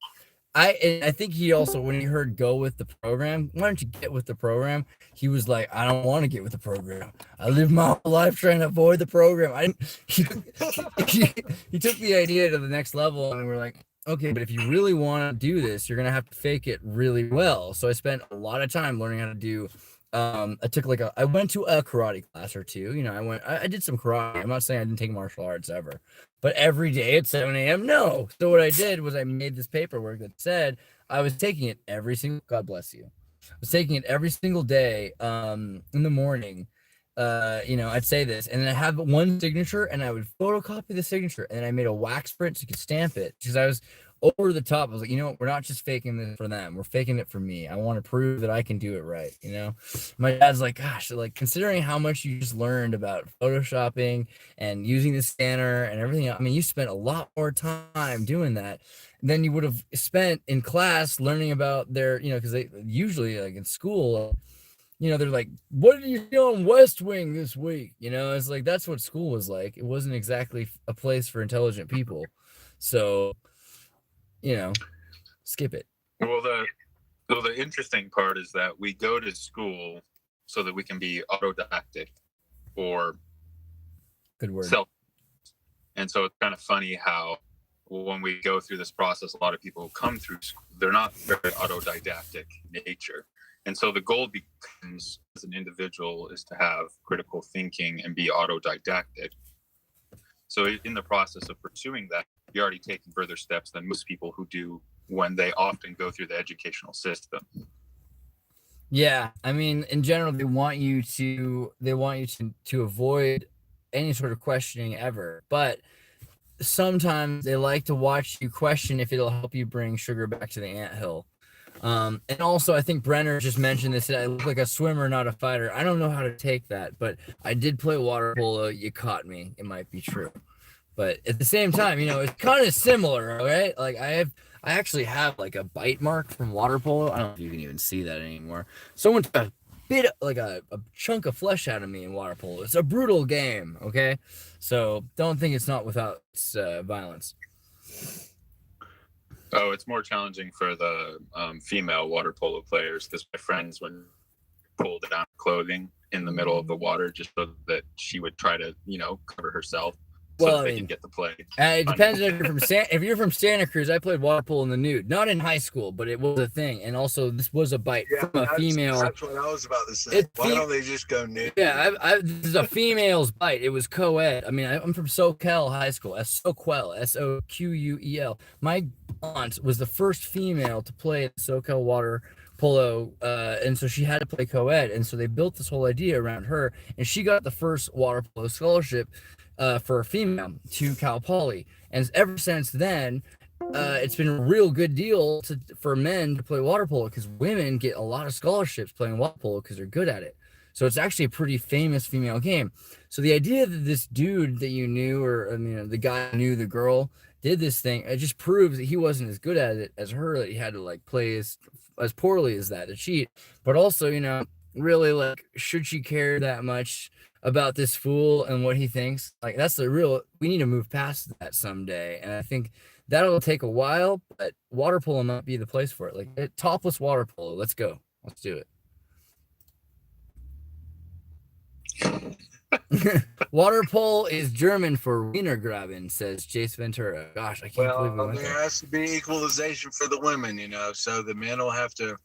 I think he also, when he heard go with the program, why don't you get with the program? He was like, I don't want to get with the program. I lived my whole life trying to avoid the program. He took the idea to the next level, and we're like, okay, but if you really want to do this, you're gonna have to fake it really well. So I spent a lot of time learning how to do. I went to a karate class or two. You know, I did some karate. I'm not saying I didn't take martial arts ever, but every day at 7 a.m. No. So what I did was I made this paperwork that said I was taking it every single. God bless you. I was taking it every single day. In the morning. You know, I'd say this, and then I have one signature, and I would photocopy the signature, and then I made a wax print so you could stamp it because I was over the top. I was like, you know what? We're not just faking this for them. We're faking it for me. I want to prove that I can do it right. You know, my dad's like, gosh, like considering how much you just learned about photoshopping and using the scanner and everything. I mean, you spent a lot more time doing that than you would have spent in class learning about their, you know, because they usually like in school, you know, they're like, what did you do on West Wing this week? You know, it's like, that's what school was like. It wasn't exactly a place for intelligent people. So, you know, skip it.
Well, the interesting part is that we go to school so that we can be autodidactic or
Good word.
self. And so it's kind of funny how when we go through this process, a lot of people come through school, they're not very autodidactic in nature. And so the goal becomes, as an individual, is to have critical thinking and be autodidactic. So in the process of pursuing that, you're already taking further steps than most people who do when they often go through the educational system.
Yeah, I mean, in general, they want you to avoid any sort of questioning ever, but sometimes they like to watch you question if it'll help you bring sugar back to the anthill. And also, I think Brenner just mentioned this, that I look like a swimmer, not a fighter. I don't know how to take that, but I did play water polo. You caught me. It might be true. But at the same time, you know, it's kind of similar, right? Like I actually have like a bite mark from water polo. I don't know if you can even see that anymore. Someone took a bit, like a chunk of flesh out of me in water polo. It's a brutal game, okay? So don't think it's not without its violence.
Oh, it's more challenging for the female water polo players because my friends would pull down clothing in the middle of the water just so that she would try to, you know, cover herself. So they can get the play.
It depends if you're from Santa Cruz. I played water polo in the nude, not in high school, but it was a thing. And also, this was a bite from a female.
That's what I was about to say. Why don't they just go nude?
Yeah, this is a female's bite. It was co-ed. I mean, I'm from Soquel High School. Soquel, Soquel. My aunt was the first female to play the SoCal water polo, and so she had to play co-ed, and so they built this whole idea around her, and she got the first water polo scholarship for a female to Cal Poly, and ever since then, it's been a real good deal for men to play water polo because women get a lot of scholarships playing water polo because they're good at it. So it's actually a pretty famous female game. So the idea that this dude that you knew, or I mean, the guy who knew the girl, did this thing, it just proves that he wasn't as good at it as her, that he had to like play as poorly as that to cheat. But also, you know, really, like, should she care that much about this fool and what he thinks? Like, that's the real, we need to move past that someday. And I think that'll take a while, but water polo might be the place for it. Like, topless water polo, let's go. Let's do it. Water polo is German for wiener graben, says Jace Ventura. Gosh, I can't believe we went
there
there.
has to be equalization for the women, you know, so the men will have to,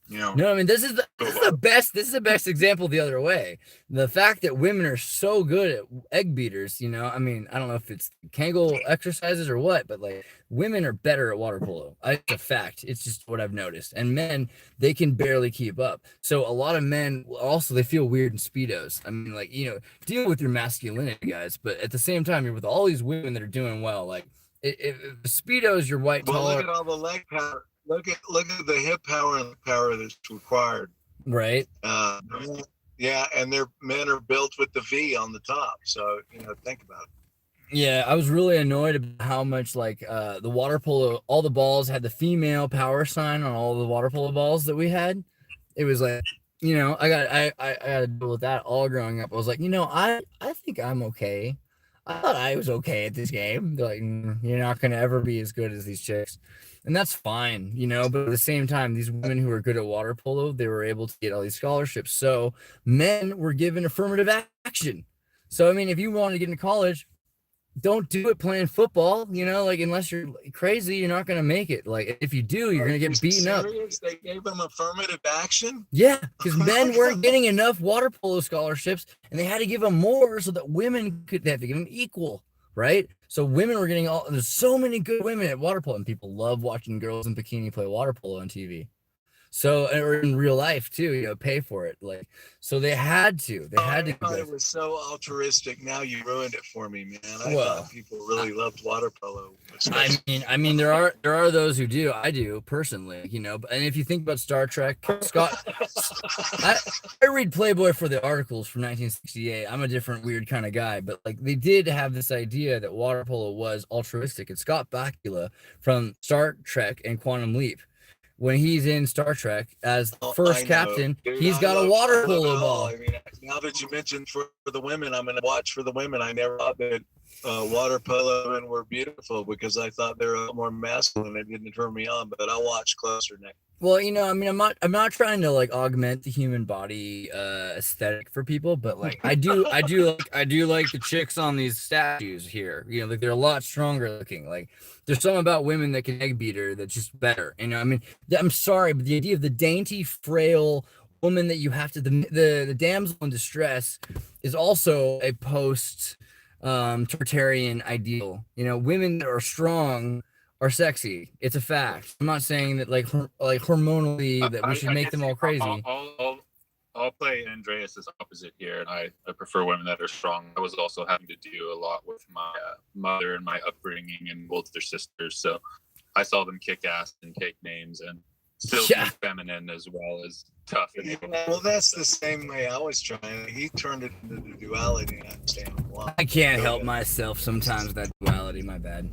you know.
No, I mean, this is the best example the other way. The fact that women are so good at egg beaters, you know, I mean, I don't know if it's Kegel exercises or what, but like, women are better at water polo. It's a fact. It's just what I've noticed. And men, they can barely keep up. So a lot of men also, they feel weird in Speedos. I mean, like, you know, deal with your masculinity, guys, but at the same time, you're with all these women that are doing well. Like, if Speedos, your white
Well,
taller,
look at all the leg power. Look at the hip power and the power that's required.
right?
Yeah, and their men are built with the V on the top. So, you know, think about it.
Yeah, I was really annoyed about how much like the water polo, all the balls had the female power sign on all the water polo balls that we had. It was like, you know, I got to deal with that all growing up. I was like, you know, I think I'm okay. I thought I was okay at this game. They're like, you're not gonna ever be as good as these chicks. And that's fine, you know, but at the same time, these women who are good at water polo, they were able to get all these scholarships. So men were given affirmative action. So, I mean, if you want to get into college, don't do it playing football, you know, like, unless you're crazy, you're not going to make it. Like, if you do, you're going to get beaten up.
They gave them affirmative action?
Yeah, because men weren't getting enough water polo scholarships, and they had to give them more so that women could, they had to give them equal, right? So women were getting there's so many good women at water polo, and people love watching girls in bikini play water polo on TV. So, or in real life too, you know, pay for it. Like, so they had to.
I thought it was so altruistic. Now you ruined it for me, man. I thought people really loved water polo.
I mean, there are those who do. I do personally, you know. And if you think about Star Trek, Scott, I read Playboy for the articles from 1968. I'm a different weird kind of guy, but like, they did have this idea that water polo was altruistic. And Scott Bakula from Star Trek and Quantum Leap, when he's in Star Trek as the first captain, dude, he's got a water polo ball.
I mean, now that you mentioned for the women, I'm going to watch for the women. I never thought that water polo women were beautiful because I thought they were a lot more masculine. It didn't turn me on, but I'll watch closer next.
Well, you know, I mean, I'm not trying to like augment the human body aesthetic for people, but like I do like the chicks on these statues here. You know, like they're a lot stronger looking. Like, there's something about women that can egg beat her that's just better. You know, I mean, I'm sorry, but the idea of the dainty, frail woman that you have to the damsel in distress is also a post Tartarian ideal. You know, women that are strong are sexy. It's a fact. I'm not saying that like hormonally that we should make them all crazy.
I'll play Andreas's opposite here, and I prefer women that are strong. I was also having to do a lot with my mother and my upbringing and older sisters, so I saw them kick ass and take names and still be feminine as well as tough.
Well, that's the same way I was trying. He turned it into the duality, and I understand why.
I can't help myself sometimes with that duality. My bad.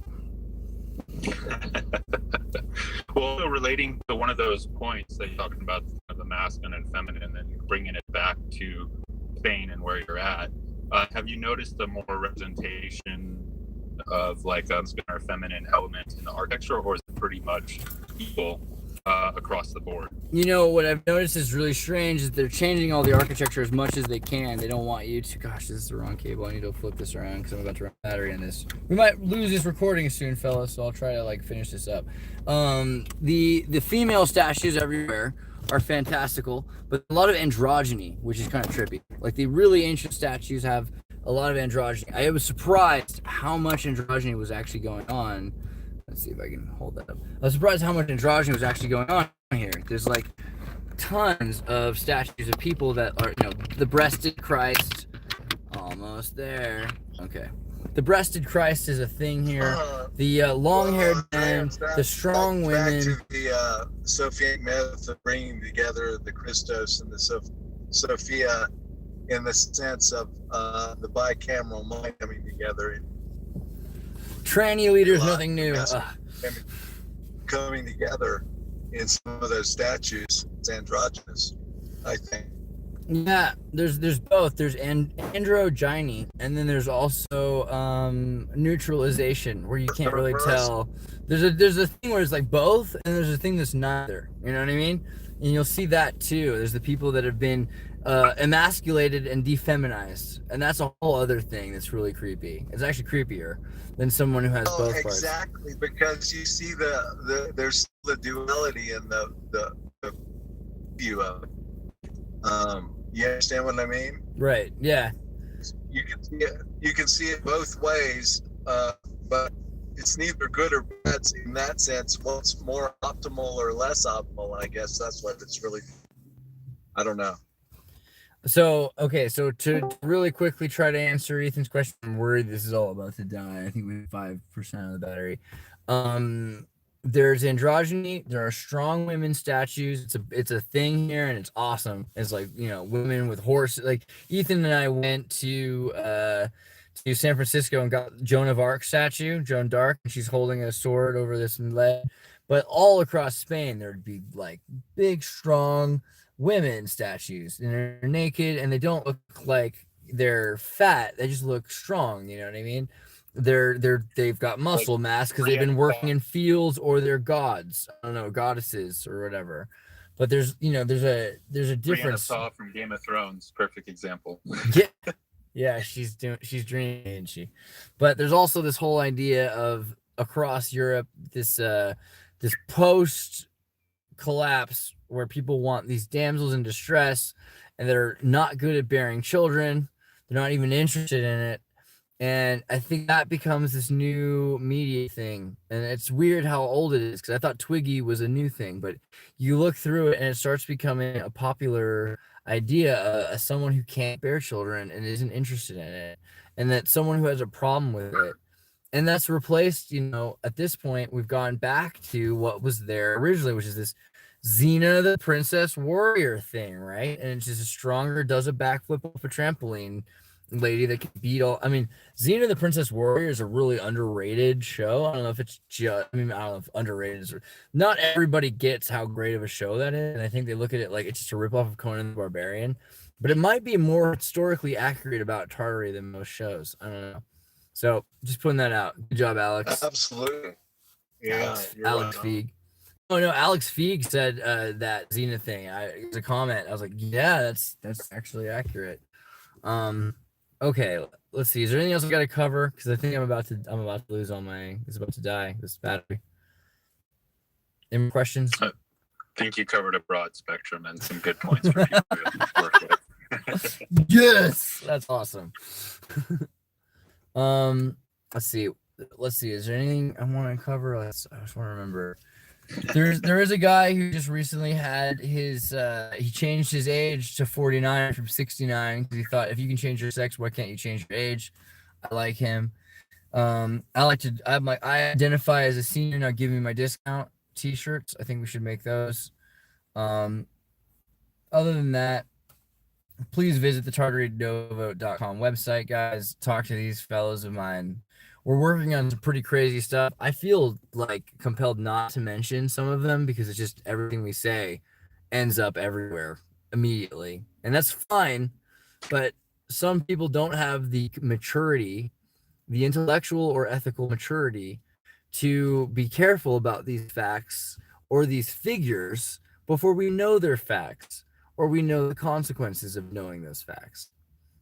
Well, relating to one of those points that you're talking about, the masculine and feminine, and bringing it back to Spain and where you're at, have you noticed the more representation of like a masculine or feminine element in the architecture, or is it pretty much equal across the board?
You know, what I've noticed is really strange is they're changing all the architecture as much as they can. They don't want you to, gosh, this is the wrong cable. I need to flip this around because I'm about to run battery on this. We might lose this recording soon, fellas, so I'll try to like finish this up. The female statues everywhere are fantastical, but a lot of androgyny, which is kind of trippy. Like, the really ancient statues have a lot of androgyny. I was surprised how much androgyny was actually going on Let's see if I can hold that up. I was surprised how much androgyny was actually going on here. There's like tons of statues of people that are, the breasted Christ. Almost there. Okay. The breasted Christ is a thing here. The long-haired men, the strong women.
Back to the Sophiac myth of bringing together the Christos and the Sophia in the sense of the bicameral mind coming together.
Tranny leader is nothing new.
Coming together in some of those statues, it's androgynous, I think.
Yeah, there's both. There's androgyny, and then there's also neutralization, where you can't really tell. There's a thing where it's like both, and there's a thing that's neither. You know what I mean? And you'll see that too. There's the people that have been emasculated and defeminized, and that's a whole other thing that's really creepy. It's actually creepier than someone who has both parts.
Exactly, because you see there's the duality in the view of it. You understand what I mean?
Right. Yeah.
You can see it both ways, but it's neither good or bad in that sense. What's more optimal or less optimal? I guess that's what it's really. I don't know.
So, okay, so to really quickly try to answer Ethan's question, I'm worried this is all about to die. I think we have 5% of the battery. There's androgyny. There are strong women statues. It's a thing here, and it's awesome. It's like, women with horses. Like Ethan and I went to San Francisco and got Joan of Arc statue, Joan d'Arc, and she's holding a sword over this leg. But all across Spain, there'd be like big, strong women statues, and they're naked, and they don't look like they're fat. They just look strong. You know what I mean? They've got muscle mass because they've been working in fields, or they're gods. I don't know, goddesses or whatever. But there's a difference.
Brianna from Game of Thrones, perfect example.
Yeah, she's dreaming, isn't she? But there's also this whole idea of across Europe, this post collapse where people want these damsels in distress, and they're not good at bearing children. They're not even interested in it. And I think that becomes this new media thing. And it's weird how old it is, because I thought Twiggy was a new thing, but you look through it and it starts becoming a popular idea as someone who can't bear children and isn't interested in it, and that someone who has a problem with it. And that's replaced, at this point, we've gone back to what was there originally, which is this Xena the Princess Warrior thing, right? And it's just a stronger, does a backflip off a trampoline lady that can beat all. I mean, Xena the Princess Warrior is a really underrated show. I don't know if it's just, I don't know if underrated is, not everybody gets how great of a show that is. And I think they look at it like it's just a ripoff of Conan the Barbarian, but it might be more historically accurate about Tartary than most shows. I don't know. So just putting that out. Good job, Alex.
Absolutely. Yeah.
Alex Feig. Oh no, Alex Feig said that Xena thing. It was a comment. I was like, yeah, that's actually accurate. Okay, let's see. Is there anything else we got to cover? Because I think I'm about to lose all my. It's about to die. This battery. Any more questions?
I think you covered a broad spectrum and some good points for people to work with.
Yes, that's awesome. Let's see. Is there anything I want to cover? I just want to remember. There is a guy who just recently had his he changed his age to 49 from 69 because he thought, if you can change your sex, why can't you change your age? I like him. I identify as a senior, now give me my discount t-shirts. I think we should make those. Other than that, please visit the tartarynovo.com website, guys. Talk to these fellows of mine. We're working on some pretty crazy stuff. I feel like compelled not to mention some of them because it's just everything we say ends up everywhere immediately. And that's fine, but some people don't have the maturity, the intellectual or ethical maturity to be careful about these facts or these figures before we know they're facts or we know the consequences of knowing those facts.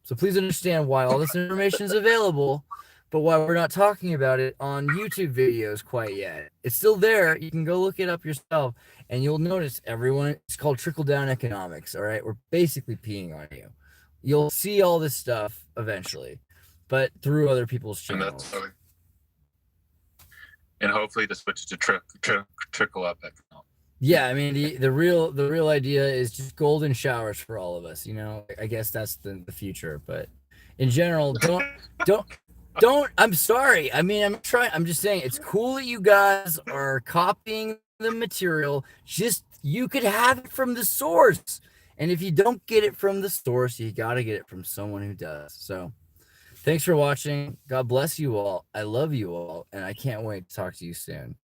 So please understand why all this information is available, but why we're not talking about it on YouTube videos quite yet. It's still there. You can go look it up yourself, and you'll notice everyone, it's called trickle-down economics, all right? We're basically peeing on you. You'll see all this stuff eventually, but through other people's channels.
and hopefully the switch to trickle up account.
Yeah, I mean the real idea is just golden showers for all of us. I guess that's the future. But in general, don't. I'm sorry. I mean, I'm just saying it's cool that you guys are copying the material. Just you could have it from the source, and if you don't get it from the source, you got to get it from someone who does. So, thanks for watching. God bless you all. I love you all, and I can't wait to talk to you soon.